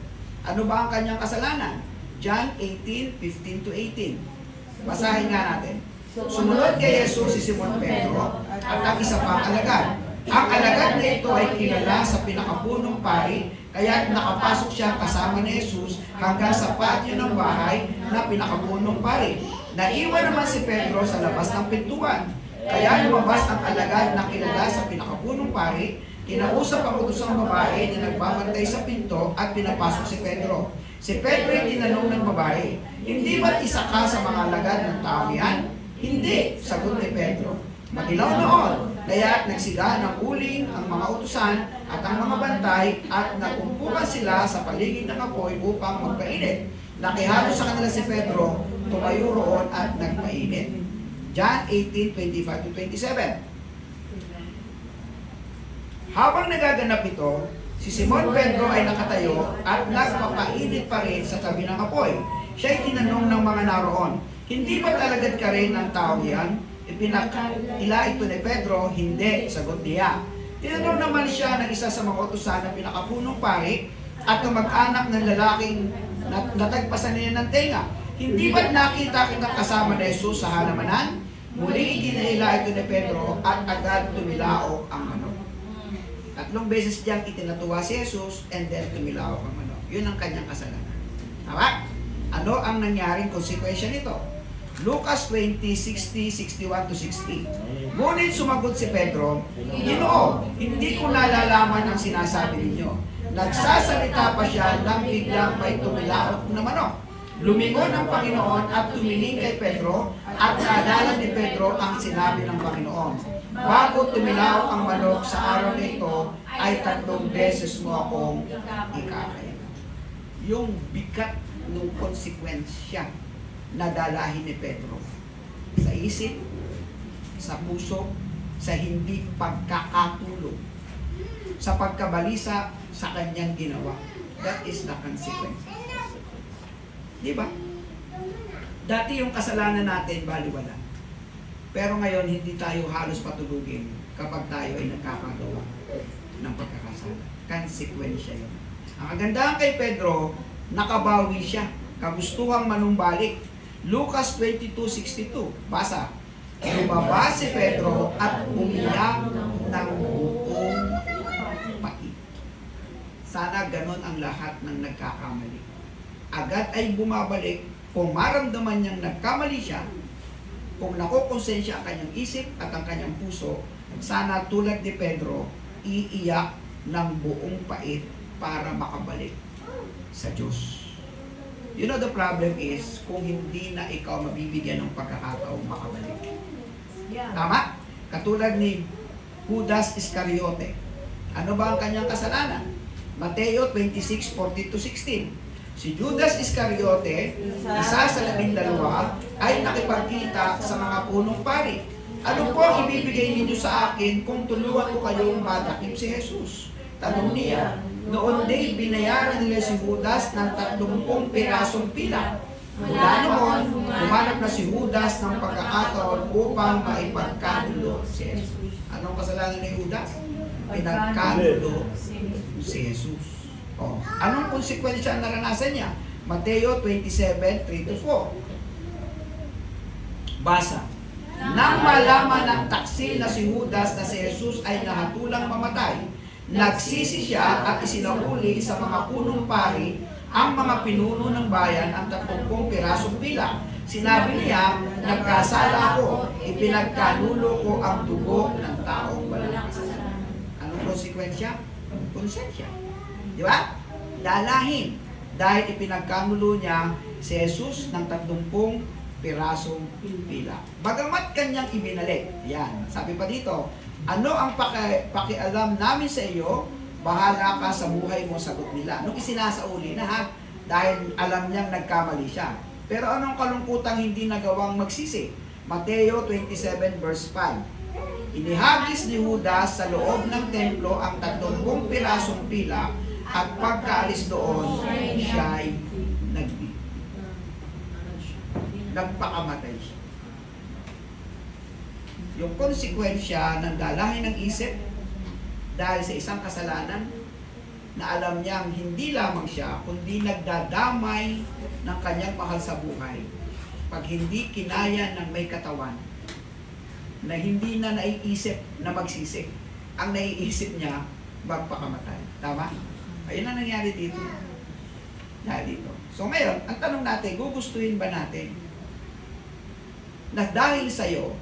Ano ba ang kanyang kasalanan? John 18:15-18. Basahin nga natin. Sumunod kay Jesus si Simon Pedro at ang isa pang alagad. Ang alagad na ito ay kilala sa pinakapunong pari, kaya nakapasok siya kasama ni Jesus hanggang sa patio ng bahay na pinakapunong pari. Naiwan naman si Pedro sa labas ng pintuan. Kaya lumabas ang alagad na kilala sa pinakapunong pari, kinausap ang utosang babae na nagbabantay sa pinto at pinapasok si Pedro. Si Pedro ay tinanong ng babae, hindi ba't isa ka sa mga alagad ng tao yan? Hindi, sagot ni Pedro. Madilaw noon, kaya nagsiga ng uling ang mga utusan at ang mga bantay at nagumpukan sila sa paligid ng apoy upang magpainit. Nakihalo sa kanila si Pedro, tumayo roon at nagpainit. John 18:25-27. Habang nagaganap ito, si Simon Pedro ay nakatayo at nagpapainit pa rin sa tabi ng apoy. Siya'y tinanong ng mga naroon, hindi ba talagad ka rin ng tao yan? Ipinakila ito ni Pedro, hindi, sagot niya. Tinanong naman siya ng isa sa mga utusan na pinakapunong pari at kamag-anak ng lalaking natagpasan niya ng tenga. Hindi ba't nakita kitang kasama ni Jesus sa halamanan? Muli ikinahila ito ni Pedro at agad tumilaok ang manok. 3 beses diyang itinatuwa si Jesus and then tumilaok ang manok. Yun ang kanyang kasalanan. Tama? Ano ang nangyaring konsekwensya nito? Lucas 20:60-61-60. Ngunit sumagot si Pedro, Ginoo, hindi ko nalalaman ang sinasabi ninyo. Nagsasalita pa siya nang biglang may tumilaok na manok. Lumingon ang Panginoon at tumingin kay Pedro at naalala ni Pedro ang sinabi ng Panginoon. Bago tumilaok ang manok sa araw na ito, ay 3 beses mo akong ikakaya. Yung bigat ng konsekwensya na dalahin ni Pedro sa isip, sa puso, sa hindi pagkakatulog, sa pagkabalisa sa kanyang ginawa. That is the consequence. Di ba? Dati yung kasalanan natin, baliwala. Pero ngayon, hindi tayo halos patulugin kapag tayo ay nagkakagawa ng pagkakasala. Consequence yun. Ang kagandahan kay Pedro, nakabawi siya. Kagustuhang manumbalik. Lucas 22:62. Basa. Lumabas si Pedro at umiyak ng buong pati. Sana ganon ang lahat ng nagkakamali. Agad ay bumabalik kung maramdaman niyang nagkamali siya, kung nakukonsensya ang kanyang isip at ang kanyang puso, sana tulad ni Pedro, iiyak ng buong pait para makabalik sa Diyos. You know, the problem is, kung hindi na ikaw mabibigyan ng pagkakataong makabalik. Tama? Katulad ni Judas Iscariote. Ano ba ang kanyang kasalanan? Mateo 26:40-16. Si Judas Iscariote, isa sa 12, ay nakipagkita sa mga punong pari. Ano po ang ibibigay ninyo sa akin kung tulungan ko kayong madakip si Jesus? Tanong niya. Noon din, binayaran nila si Judas ng 30 pirasong pilak. Mula noon, humanap na si Judas ng pagkakataon upang maipagkanulo si Jesus. Anong kasalanan ni Judas? Pinagkanulo si Jesus. Oh. Anong konsekwensya ang naranasan niya? Mateo 27:3-4. Basa. Nang malaman ng taksil na si Judas na si Jesus ay nahatulang mamatay, nagsisi siya at isinauli sa mga punong pari ang mga pinuno ng bayan ang 30 pirasong pilak. Sinabi niya, nagkasala ako, ipinagkanulo ko ang dugo ng taong walang kasalanan. Anong konsekwensya? Konsensya. Di ba? Lalahin. Dahil ipinagkanulo niya si Jesus ng 30 pirasong pilak. Bagamat kanyang ibinalik. Yan. Sabi pa dito, ano ang pakialam namin sa iyo? Bahala ka sa buhay mo, sagot nila. Nung isinasauli na ha, dahil alam niyang nagkamali siya. Pero anong kalungkutang hindi nagawang magsisi? Mateo 27 verse 5. Inihagis ni Judas sa loob ng templo ang 30 pirasong pilak at pagkaalis doon, siya'y nagpakamatay siya. Yung konsekwensya ng dalahin ng isip dahil sa isang kasalanan na alam niyang hindi lamang siya kundi nagdadamay ng kanyang mahal sa buhay pag hindi kinaya ng may katawan na hindi na naiisip na magsisi. Ang naiisip niya magpakamatay. Tama? Ayun ang nangyari dito. Dito. So ngayon, ang tanong natin, gugustuhin ba natin na dahil sa'yo,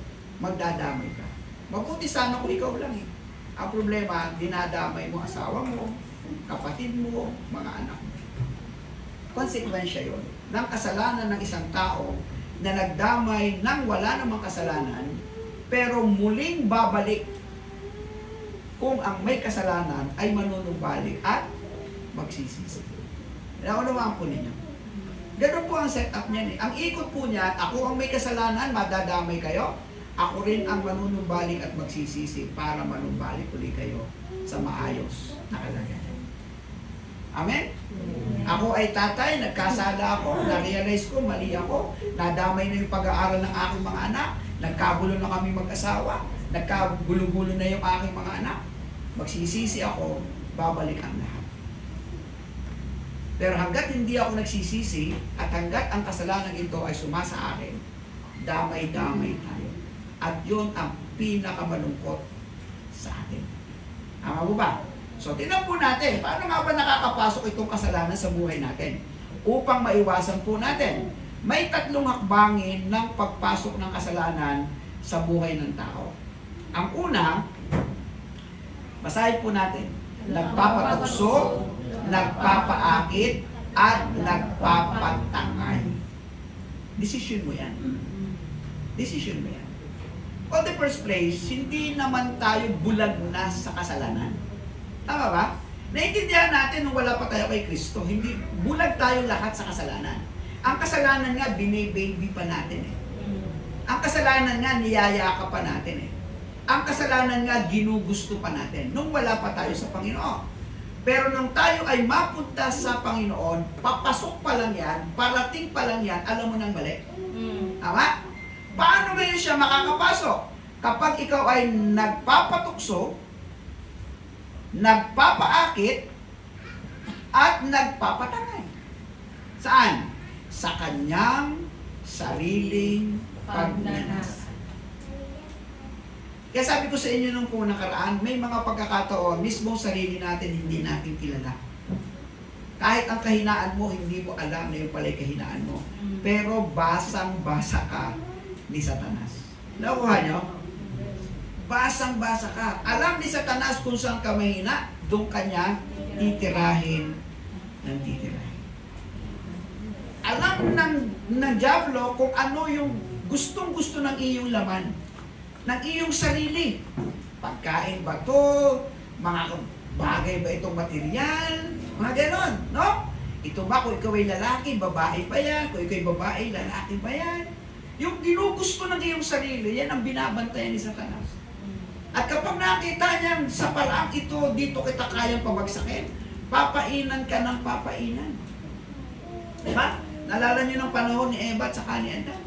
magdadamay ka? Mabuti sana kung ikaw lang eh. Ang problema, dinadamay mo asawa mo, kapatid mo, mga anak mo. Konsekwensya yun ng kasalanan ng isang tao na nagdamay ng wala namang kasalanan, pero muling babalik kung ang may kasalanan ay manunumbalik at magsisisi. Naunawaan po ninyo. Ganun po ang setup niyan eh. Ang ikot po niyan, ako ang may kasalanan, madadamay kayo. Ako rin ang manunumbalik at magsisisi para manumbalik ulit kayo sa maayos na kalagayan. Amen? Ako ay tatay, nagkasala ako, na-realize ko, mali ako, nadamay na yung pag-aaral ng aking mga anak, nagkagulo na kami mag-asawa, nagkagulo-gulo na yung aking mga anak, magsisisi ako, babalik ang lahat. Pero hanggat hindi ako nagsisisi at hanggat ang kasalanan ito ay sumasa akin, damay-damay tayo. At yun ang pinakamalungkot sa atin. Tama mo ba? So, tingnan po natin, paano nga ba nakakapasok itong kasalanan sa buhay natin? Upang maiwasan po natin, may 3 hakbangin ng pagpasok ng kasalanan sa buhay ng tao. Ang una, basahin po natin, nagpapatukso, nagpapaakit, at nagpapatangay. Decision mo yan. Decision mo yan. On the first place, hindi naman tayo bulag na sa kasalanan. Tama ba? Naintindihan natin nung wala pa tayo kay Kristo, hindi bulag tayo lahat sa kasalanan. Ang kasalanan nga, binibaby pa natin eh. Ang kasalanan nga, niyayaka pa natin eh. Ang kasalanan nga, ginugusto pa natin nung wala pa tayo sa Panginoon. Pero nung tayo ay mapunta sa Panginoon, papasok pa lang yan, parating pa lang yan, alam mo nang mali. Tama? Paano ngayon siya makakapasok? Kapag ikaw ay nagpapatukso, nagpapaakit, at nagpapatangay. Saan? Sa kanyang sariling pagnanasa. Kaya sabi ko sa inyo nung po nakaraan, may mga pagkakataon, mismo sarili natin hindi natin kilala. Kahit ang kahinaan mo, hindi mo alam na yung pala'y kahinaan mo. Pero basang-basa ka ni Satanas. Nakuha nyo? Basang-basa ka. Alam ni Satanas kung saan ka mahina, doon kanya titirahin ng titirahin. Alam ng Diablo kung ano yung gustong-gusto ng iyong laman, ng iyong sarili. Pagkain ba ito? Mga bagay ba itong material? Mga ganon, no? Ito ba kung ikaw ay lalaki, babae pa yan? Kung ikaw ay babae, lalaki pa yan? Yung ginugusto ng iyong sarili, yan ang binabantayan ni Satanas. At kapag nakita niyang sa paraang ito, dito kita kayang pabagsakin, Papainan ka ng papainan. Diba? Naalala niyo ng panahon ni Eva at saka ni Adan.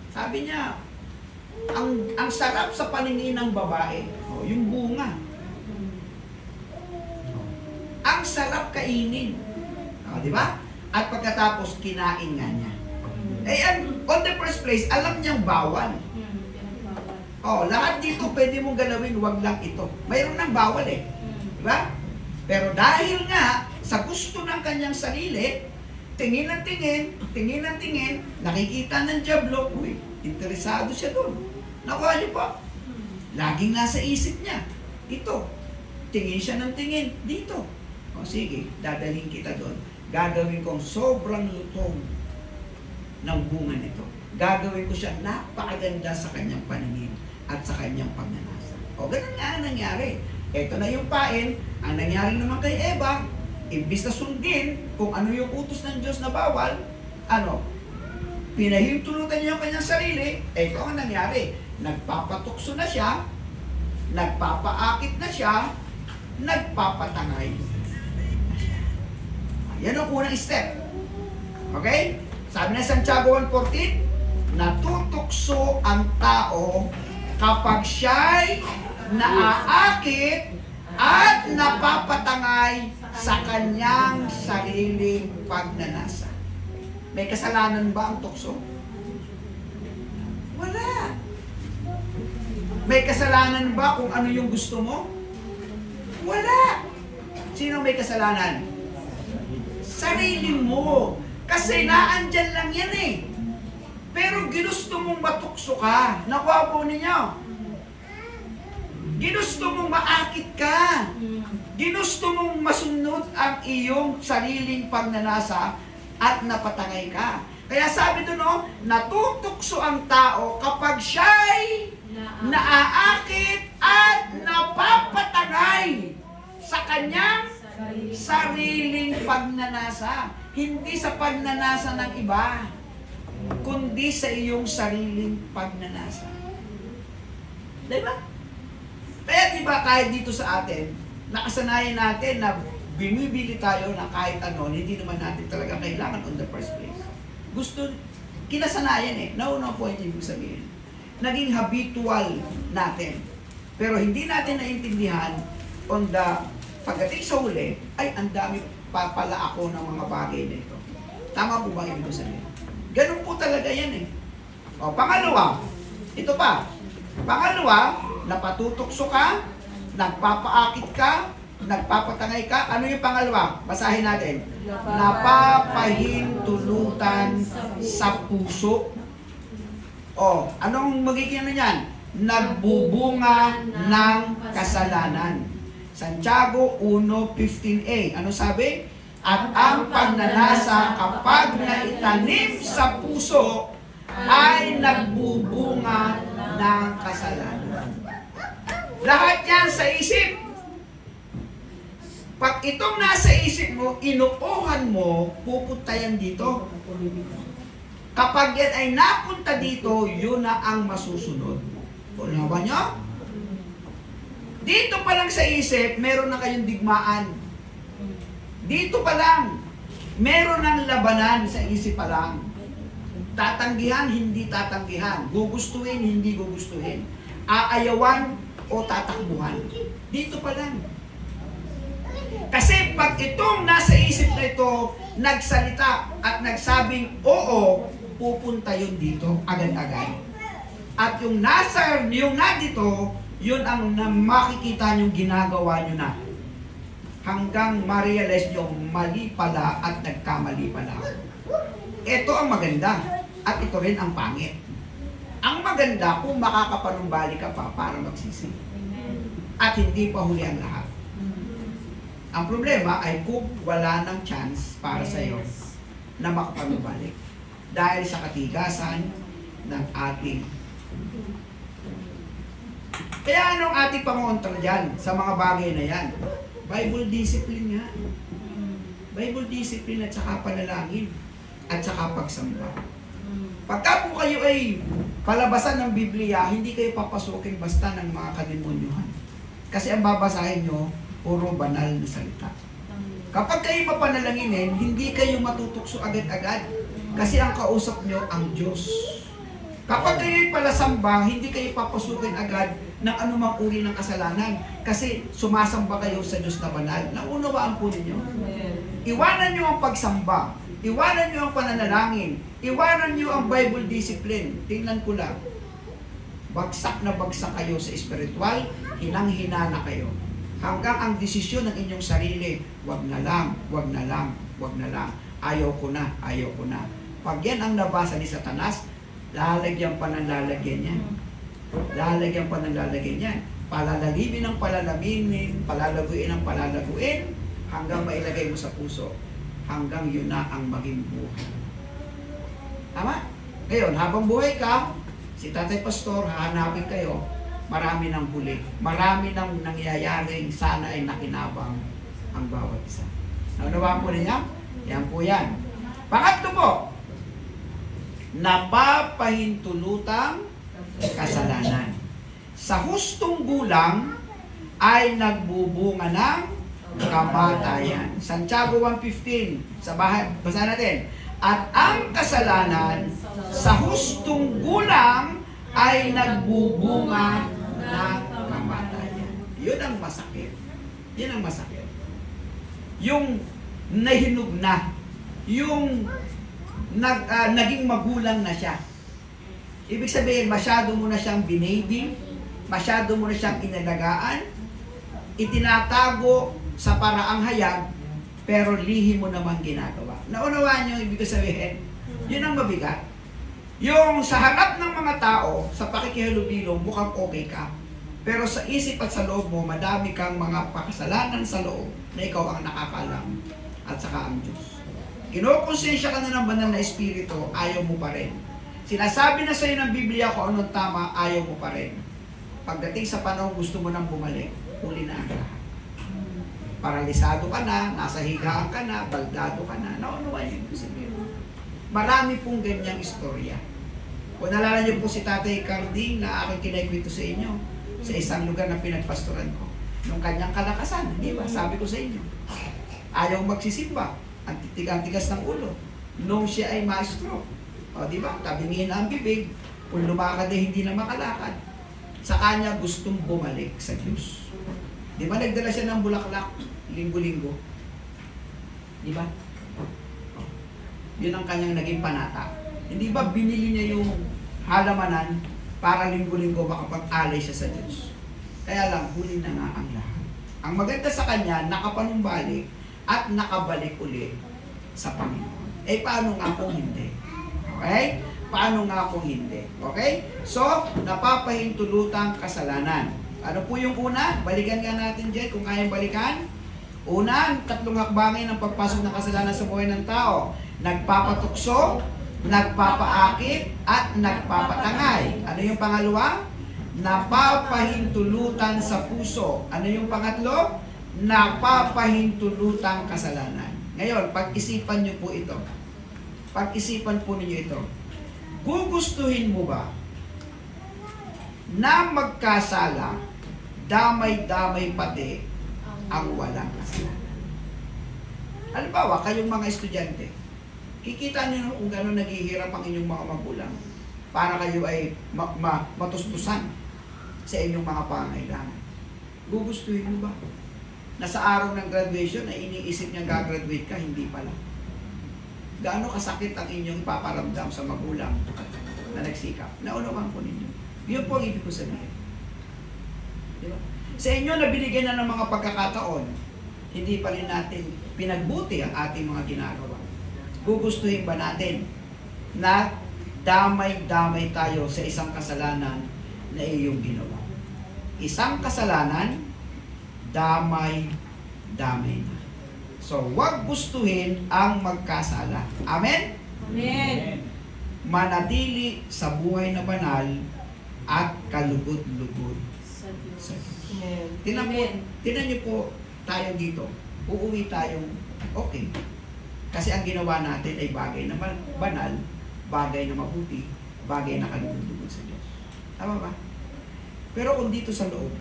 Sabi niya, ang sarap sa paningin ng babae, yung bunga. Ang sarap kainin. Di ba? At pagkatapos, kinain nga niya. On the first place, alam niyang bawal. Lahat dito pwede mong galawin, wag lang ito. Mayroon ng bawal eh. Diba? Pero dahil nga, sa gusto ng kanyang sarili, tingin ng tingin, nakikita ng dyablo, interesado siya doon. Nakuha niyo po? Laging nasa isip niya. Ito. Tingin siya ng tingin. Dito. Sige, dadalhin kita doon. Gagawin kong sobrang lutong ng bunga nito. Gagawin ko siya napakaganda sa kanyang paningin at sa kanyang pagnanasa. Ganun nga ang nangyari. Ito na yung pain. Ang nangyari naman kay Eva, imbis na sundin kung ano yung utos ng Diyos na bawal, pinahintulutan niya yung kanyang sarili, ito ang nangyari. Nagpapatukso na siya, nagpapaakit na siya, nagpapatangay na siya. Yan ang unang step. Okay? Sabi na Santiago 1:14, natutukso ang tao kapag siya'y naaakit at napapatangay sa kanyang sariling pagnanasa. May kasalanan ba ang tukso? Wala. May kasalanan ba kung ano yung gusto mo? Wala. Sino may kasalanan? Sarili mo. Kasi naandyan lang yan eh. Pero ginusto mong matukso ka. Nakuha po ninyo. Ginusto mong maakit ka. Ginusto mong masunod ang iyong sariling pagnanasa at napatangay ka. Kaya sabi doon, natutukso ang tao kapag siya'y naaakit at napapatangay sa kanyang sariling pagnanasa. Hindi sa pagnanasa ng iba, kundi sa iyong sariling pagnanasa. Diba? Kaya diba kahit dito sa atin, nakasanayan natin na bumibili tayo ng kahit ano, hindi naman natin talaga kailangan on the first place. Gusto, kinasanayan eh. Nauna po yung ibig sabihin. Naging habitual natin. Pero hindi natin naintindihan on the pagdating sa huli, ay ang dami pa pala ako ng mga bagay na ito. Tama po ba yung ibig sabihin? Ganun po talaga yan eh. Pangalawa, ito pa. Pangalawa, napatutokso ka, nagpapaakit ka, nagpapatangay ka. Ano yung pangalawa? Basahin natin. Napapahintulutan sa puso. Anong magiging ano yan? Nagbubunga ng kasalanan. Santiago 1:15a. Ano sabi? At ang pagnanasa kapag naitanim sa puso ay nagbubunga ng kasalanan. Lahat yan sa isip. Pag itong nasa isip mo, inuuhan mo, pupunta yan dito. Kapag yan ay napunta dito, yun na ang masusunod. Ano ba nyo? Dito pa lang sa isip, meron na kayong digmaan. Dito pa lang, meron ng labanan sa isip pa lang. Tatanggihan, hindi tatanggihan. Gugustuhin, hindi gugustuhin. Aayawan o tatakbuhan. Dito pa lang. Kasi pag itong nasa isip na ito, nagsalita at nagsabing oo, pupunta yun dito agad-agad. At yung nasa, yung nandito, yun ang makikita nyo ginagawa nyo na. Hanggang ma-realize nyo mali pala at nagkamali pala. Ito ang maganda at ito rin ang pangit. Ang maganda kung makakapanumbalik ka pa para magsisi. At hindi pa huli ang lahat. Ang problema ay kung wala ng chance para sa iyo na makapanumbalik. Dahil sa katigasan ng ating. Kaya anong ating pangontra dyan sa mga bagay na yan? Bible discipline nga. Bible discipline at saka panalangin at saka pagsamba. Pagka po kayo ay palabasan ng Biblia, hindi kayo papasukin basta ng mga kademonyuhan. Kasi ang babasahin nyo, puro banal na salita. Kapag kayo mapanalanginin, hindi kayo matutukso agad-agad. Kasi ang kausap nyo, ang Diyos. Kapag kayo'y palasamba, hindi kayo papasukin agad ng anumang uri ng kasalanan. Kasi sumasamba kayo sa Diyos na banal. Naunawaan po ninyo? Iwanan nyo ang pagsamba. Iwanan nyo ang pananalangin. Iwanan nyo ang Bible discipline. Tingnan ko lang. Bagsak na bagsak kayo sa espiritual, hinang-hina na kayo. Hanggang ang desisyon ng inyong sarili, wag na lang, wag na lang, wag na lang. Ayaw ko na, ayaw ko na. Pag yan ang nabasa ni Satanas, lalagyan pa ng lalagyan yan. Lalagyan pa ng lalagyan yan. Palalalimin ng palalamimin, palalaguin ng palalaguin, hanggang mailagay mo sa puso. Hanggang yun na ang maging buhay. Tama? Ngayon, habang buhay ka, si Tatay Pastor, hahanapin kayo, marami ng huli. Marami ng nangyayaring sana ay nakinabang ang bawat isa. Naunawaan po niya? Yan po yan. Pangatlo po, napapahintulutang kasalanan. Sa hustong gulang ay nagbubunga ng kamatayan. Santiago 1:15, sa bahay, basa natin. At ang kasalanan sa hustong gulang ay nagbubunga ng kamatayan. Yun ang masakit. Yun ang masakit. Yung nahinog na. Yung naging magulang na siya. Ibig sabihin, masyado mo na siyang binabing, masyado mo na siyang inalagaan, itinatago sa paraang hayag, pero lihi mo naman ginagawa. Naunawaan niyo, ibig sabihin, yun ang mabigat. Yung sa harap ng mga tao, sa pakikihalubilo, mukhang okay ka. Pero sa isip at sa loob mo, madami kang mga pakasalanan sa loob na ikaw ang nakakalam at saka ang Diyos. Kinokonsensya ka na ng banal na espiritu, ayaw mo pa rin. Sinasabi na sa'yo ng Biblia kung anong tama, ayaw mo pa rin. Pagdating sa panahon, gusto mo nang bumalik, huli na ang lahat. Paralisado ka na, nasa higaan ka na, baldado ka na, naunawa niyo yung sabihin. Marami pong ganyang istorya. Kung nalala niyo po si Tatay Carding na aking kinaikwento sa inyo, sa isang lugar na pinagpastoran ko, nung kanyang kalakasan, di ba? Sabi ko sa inyo, ayaw magsisimba. Ang tigas ng ulo. Nung siya ay maestro, o di ba? Tabingin na ang bibig, kung lumakad ay hindi na makalakad. Sa kanya gustong bumalik sa Diyos. Di ba nagdala siya ng bulaklak linggo-linggo? Di ba? O. Yun ang kanyang naging panata. Hindi ba binili niya yung halamanan para linggo-linggo makapag-alay siya sa Diyos? Kaya lang, huli na nga ang lahat. Ang maganda sa kanya, nakapanumbalik at nakabalik uli sa Panginoon. Eh, paano nga kung hindi? Okay? Paano nga kung hindi? Okay? So, napapahintulutang kasalanan. Ano po yung una? Balikan nga natin dyan kung kayang balikan. Una, tatlong hakbangin ng pagpasok ng kasalanan sa buhay ng tao. Nagpapatukso, nagpapaakit, at nagpapatangay. Ano yung pangalawa? Napapahintulutan sa puso. Ano yung pangatlo? Napapahintulutang kasalanan. Ngayon, pag-isipan nyo po ito. Pag-isipan po ninyo ito. Gugustuhin mo ba na magkasala, damay-damay pati ang walang kasalanan? Halimbawa, kayong mga estudyante, kikita niyo kung gano'n naghihirap ang inyong mga magulang para kayo ay matustusan sa inyong mga pangangailangan. Gugustuhin mo ba? Nasa araw ng graduation ay iniisip niyang gagraduate ka, hindi pala. Gaano kasakit ang inyong ipaparamdam sa magulang na nagsikap? Naunawaan po ninyo. Yun po ang ibig ko sabihin. Diba? Sa inyo na binigyan na ng mga pagkakataon, hindi pa rin natin pinagbuti ang ating mga ginagawa. Gugustuhin ba natin na damay-damay tayo sa isang kasalanan na iyong ginawa? Isang kasalanan, damay-damay na. So, huwag gustuhin ang magkasala. Amen? Amen. Manatili sa buhay na banal at kalugod-lugod Sa Diyos. sa Diyos. Amen. Tinan niyo po tayo dito. Uuwi tayong okay. Kasi ang ginawa natin ay bagay na banal, bagay na mabuti, bagay na kalugod-lugod sa Diyos. Tama ba? Pero kung dito sa loob,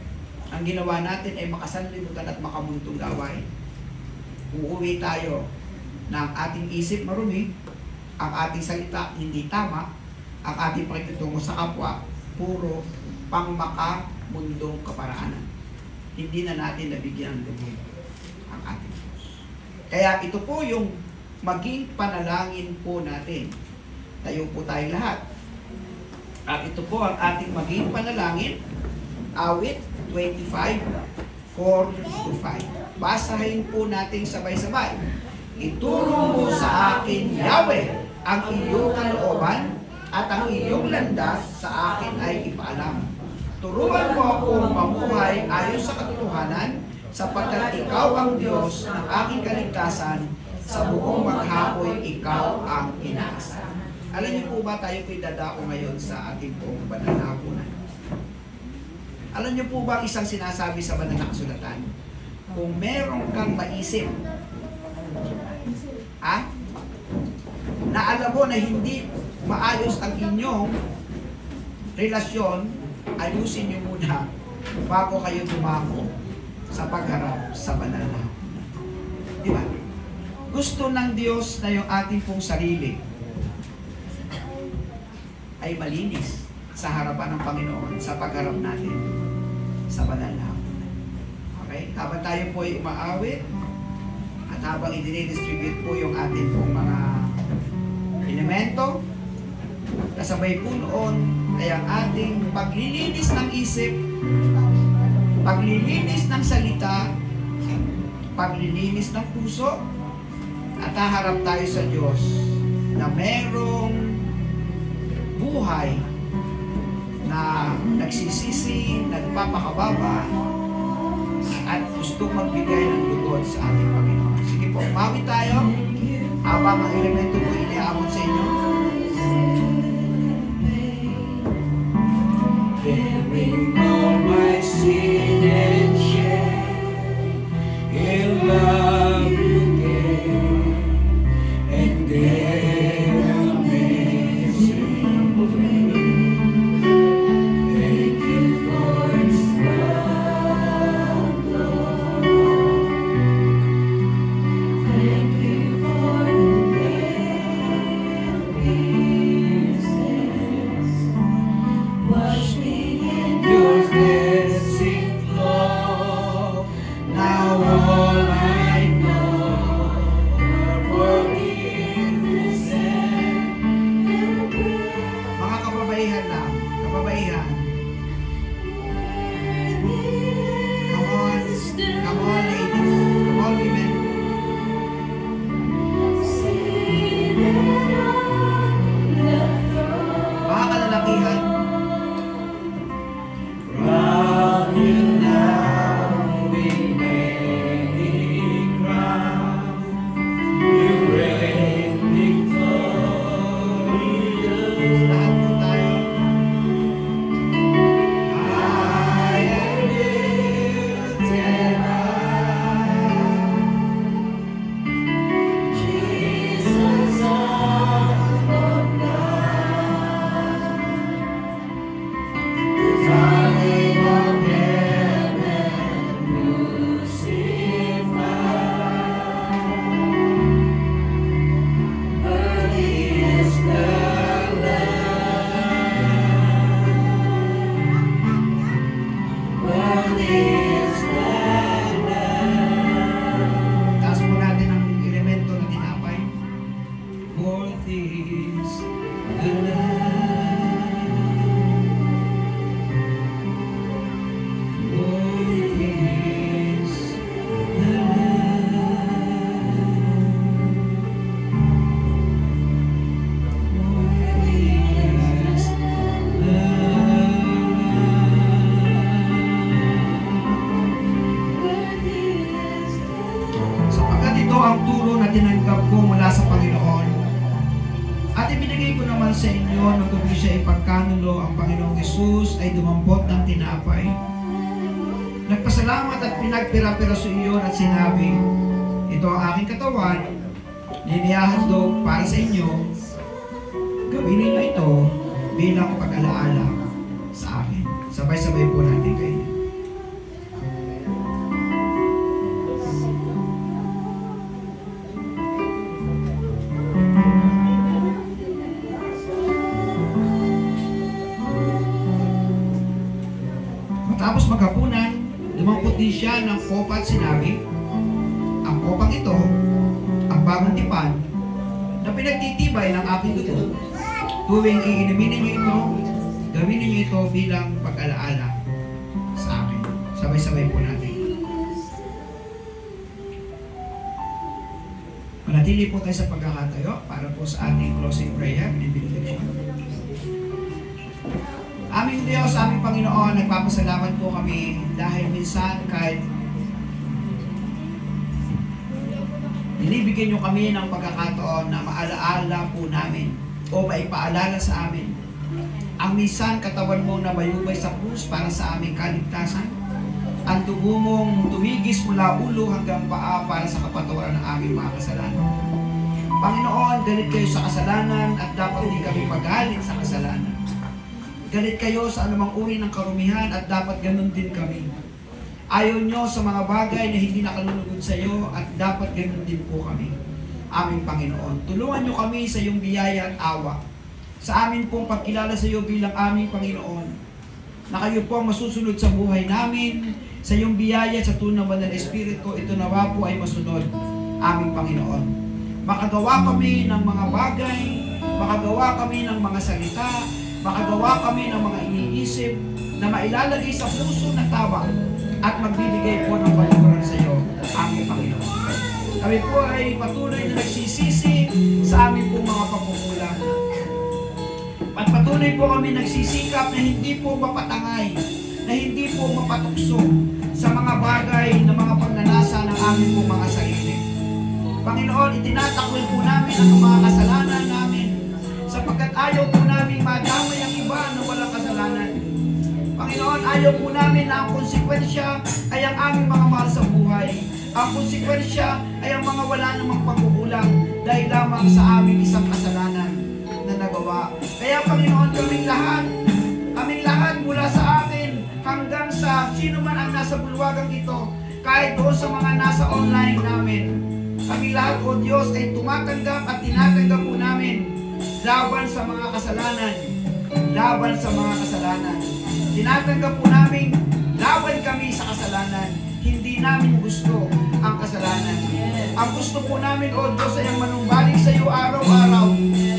ang ginawa natin ay makasanlibutan at makamuntong gawain, uuwi tayo ng ating isip marumi, ang ating salita hindi tama, ang ating pakikitungo sa kapwa, puro pangmakamundong kaparaanan. Hindi na natin nabigyan ng lubid ang ating Diyos. Kaya ito po yung maging panalangin po natin. Tayo po tayong lahat. At ito po ang ating maging panalangin. Awit 25:4-5. Basahin po natin sabay-sabay. Ituro mo sa akin, Yahweh, ang iyong kalooban at ang iyong landas sa akin ay ipaalam. Turuan mo akong mamuhay ayon sa katotohanan, sapagkat ikaw ang Diyos ng aking kaligtasan, sa buong maghapon ikaw ang inaasam. Alam niyo po ba, tayo po'y dadao ngayon sa ating pong banal na hapunan. Alam niyo po ba isang sinasabi sa banal na kasulatan? Kung meron kang maisip, na alam mo na hindi maayos ang inyong relasyon, ayusin niyo muna bago kayo dumako sa pagharap sa banal na hapunan. Di ba? Gusto ng Diyos na yung ating pong sarili ay malinis sa harapan ng Panginoon sa pagharap natin sa banal na hapunan. Okay? Habang tayo po ay umaawit at habang i-distribute po yung ating pong mga elemento, kasabay po noon ay ang ating paglilinis ng isip, paglilinis ng salita, paglilinis ng puso, at haharap tayo sa Diyos na merong buhay na nagsisisi, nagpapakababa, at gusto magbigay ng lugod sa ating Panginoon. Sige po, umawi tayo habang ang elemento po iniabot sa inyo. Bearing all my sin and shame, in love you gave, and gave amazing grace. Thank you for His love, Lord. Thank you for forgiving sins. Wash me in your cleansing flow. Now all I know are forgiveness and your grace. Mga kababaihan lang, kababaihan. Come on, ladies. Come on, women. Mga kalalakihan. Crown you now with many crowns. You reign victorious. Lahat po tayo. I am lifted high. Jesus, Son of God. Darling of heaven, crucified. Worthy is the Lamb. Worthy is the Lamb. Taas po natin ang elemento na tinapay. Worthy is the Lamb. Worthy is the Lamb. Worthy is the Lamb. Sapagkat ito ang turo na tinanggap ko mula sa Panginoon, at ibinigay ko naman sa inyo nung gabi siya ipagkanulo, ang Panginoong Hesus ay dumampot ng tinapay. Nagpasalamat at pinagpira-pira sa iyo at sinabi, ito ang aking katawan, ninihahandog para sa inyo. Gawin ninyo ito bilang pag-alaala sa akin. Sabay-sabay po natin kayo. siya ng kopa at sinabi, ang kopang ito, ang bagong tipan, na pinagtitibay ng aking dugo. Tuwing iinimin ninyo ito, gawin ninyo ito bilang pag-alaala sa akin. Sabay-sabay po natin. Manatili po tayo sa pagkakatayo para po sa ating closing prayer and benediction. Aming Diyos, aming Panginoon, nagpapasalamat po kami dahil minsan kahit binibigyan nyo kami ng pagkakataon na maalaala po namin o maipaalala sa amin ang minsan katawan mong nabayubay sa krus para sa aming kaligtasan, ang dugo mong tumigis mula ulo hanggang paa para sa kapatawaran ng aming mga kasalanan. Panginoon, galit kayo sa kasalanan at dapat hindi kami magalit sa kasalanan. Galit kayo sa anumang uri ng karumihan at dapat ganun din kami. Ayaw nyo sa mga bagay na hindi nakalulugod sa iyo at dapat ganun din po kami. Aming Panginoon, tulungan nyo kami sa iyong biyaya at awa. Sa amin pong pagkilala sa iyo bilang aming Panginoon, na kayo po ang masusunod sa buhay namin, sa iyong biyaya at sa tunay ng Espiritu, ito nawa po ay masunod, aming Panginoon. Makagawa kami ng mga bagay, makagawa kami ng mga salita, makagawa kami ng mga iniisip na mailalagay sa puso na tawa at magbibigay po ng kaluluran sa iyo, aming Panginoon. Kami po ay patuloy na nagsisisi sa aming pong mga pagkukulang. At patuloy po kami nagsisikap na hindi po mapatangay, na hindi po mapatukso sa mga bagay na mga pagnanasa ng aming pong mga sarili. Panginoon, itinatakwil po namin ang mga kasalanan namin sapagkat ayaw po namin madamay ang iba na walang kasalanan. Panginoon, ayaw po namin na ang konsekwensya ay ang aming mga mahal sa buhay. Ang konsekwensya ay ang mga wala namang pagkukulang dahil lamang sa aming isang kasalanan na nagawa. Kaya Panginoon, kaming lahat mula sa akin hanggang sa sino man ang nasa bulwagang ito, kahit doon sa mga nasa online namin, kami lahat, O Diyos, ay tumatanggap at tinatanggap po namin laban sa mga kasalanan. Laban sa mga kasalanan. Tinatanggap po namin laban kami sa kasalanan. Hindi namin gusto ang kasalanan. Ang gusto po namin, O Diyos, ay ang manumbalik sa iyo araw-araw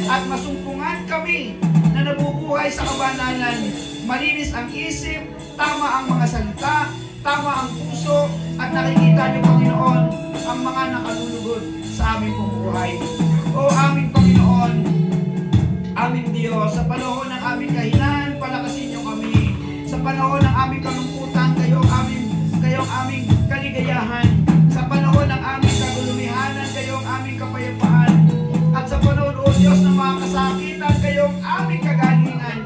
at masumpungan kami na nabubuhay sa kabanalan. Malinis ang isip, tama ang mga salita, tama ang puso, at nakikita niyo, Panginoon, ang mga nakalulugod sa aming buhay. O aming Panginoon, aming Diyos, sa panahon ng aming kahinaan, palakasin niyo kami. Sa panahon ng aming kalungkutan, kayo ang aming kaligayahan. Sa panahon ng aming kagulumihanan, kayo ang aming kapayapaan. At sa panahon, O Diyos, ng mga kasakitan, kayo ang aming kagalingan.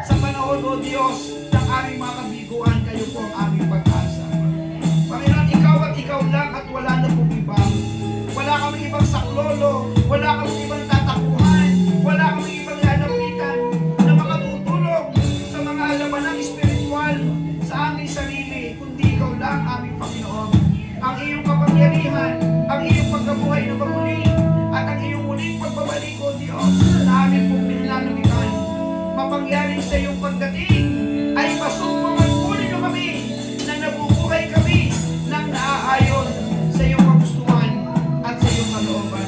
Sa panahon, O Diyos, ng aming mga kabiguan, kayo po ang aming pag-asa. Panginoon, ikaw at ikaw lang at wala na pong iba. Wala kaming ibang saklolo, wala kaming ibang tatakuhan, wala kaming ibang lalapitan na makatutulong sa mga alamanang espiritual sa aming sarili, kundi ikaw lang, aming Panginoon. Ang iyong kapangyarihan, ang iyong pagkabuhay na pagmuli, at ang iyong muling pagbabalik, O Diyos, na aming pong pinanamikan, mapangyari sa iyong pagdating, ay masumpungan po ninyo kami na nabubuhay kami ng naaayon sa iyong kagustuhan at sa iyong kalooban.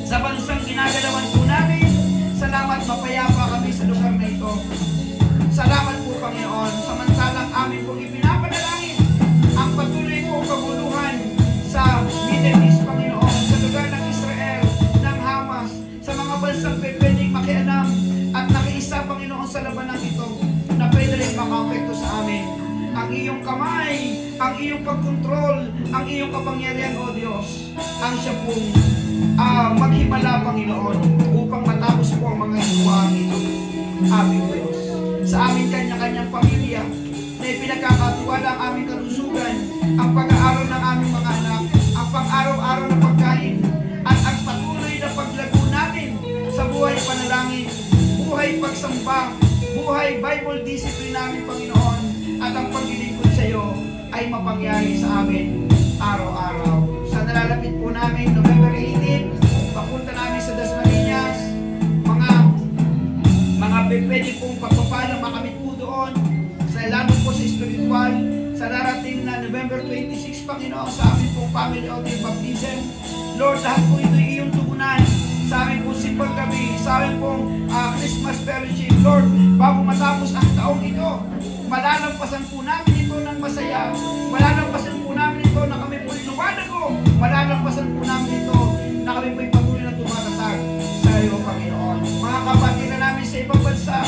Sa bansang ginagalawan po namin, salamat, mapayapa kami sa lugar na ito. Salamat po, Panginoon, samantalang amin pong ipinapanalangin ang patuloy pong kaguluhan sa Middle East, Panginoon, sa lugar ng Israel, ng Hamas, sa mga bansang pwedeng makialam at nakiisa, Panginoon, sa labanang ito na pwede rin makapekto sa amin. Ang iyong kamay, ang iyong pagkontrol, ang iyong kapangyarihan, O Diyos, ang siya pong maghimala, Panginoon, upang matapos po ang mga himwaang ito. Aming Diyos, sa aming kanya-kanyang pamilya, na ipinagkakatiwala ang aming kalusugan, ang pag-aaral ng aming mga anak, ang pang-araw-araw na pagkain, at ang patuloy na paglago namin sa buhay panalangin, buhay pagsamba, buhay Bible discipline namin, Panginoon, at ang paglilingkod sa iyo ay mapangyari sa amin araw-araw. Sa nalalapit po namin, November 18, papunta namin sa Dasmariñas, mga pwede pong pagpapalang makamit po doon, sa lalo po sa spiritual, sa darating na November Panginoon, sa amin pong family outing baptism. Lord, lahat po ito iyong tugunan sa amin pong simple gabi, sa amin pong Christmas fellowship. Lord, bago matapos ang taong ito, malalampasan po namin ito ng masaya. Malalampasan po namin ito na kami po lumanago. Malalampasan po namin ito na kami po patuloy na tumatatag sa iyo, Panginoon. Mga kapatid na namin sa ibang bansa,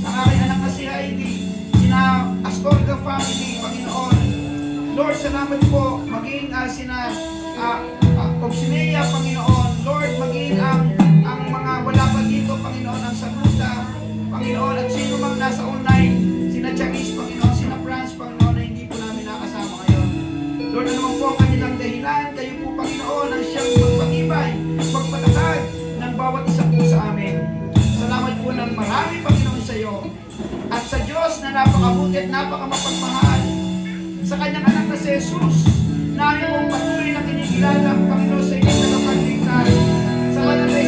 ang aking anak na si Heidi, sina Astorga family, Panginoon. Lord, salamat po, maging sina Obsineya, Panginoon. Lord, maging ang mga wala pa dito, Panginoon, ang saguta, Panginoon, at sino mang nasa online, sina Charis, Panginoon, sina France, Panginoon, na hindi po namin nakasama ngayon. Lord, ano man po ang kanilang dahilan, kayo po, Panginoon, ang siyang magpatibay, magpatatag ng bawat isa po sa amin. Salamat po ng marami, Panginoon, sa iyo. At sa Diyos na napakabuti at napakamapagmahal, sa kanyang anak na si Jesus, namin pong patuloy na kinikilala, Panginoon, sa inyong tagapagligtas, sa banal na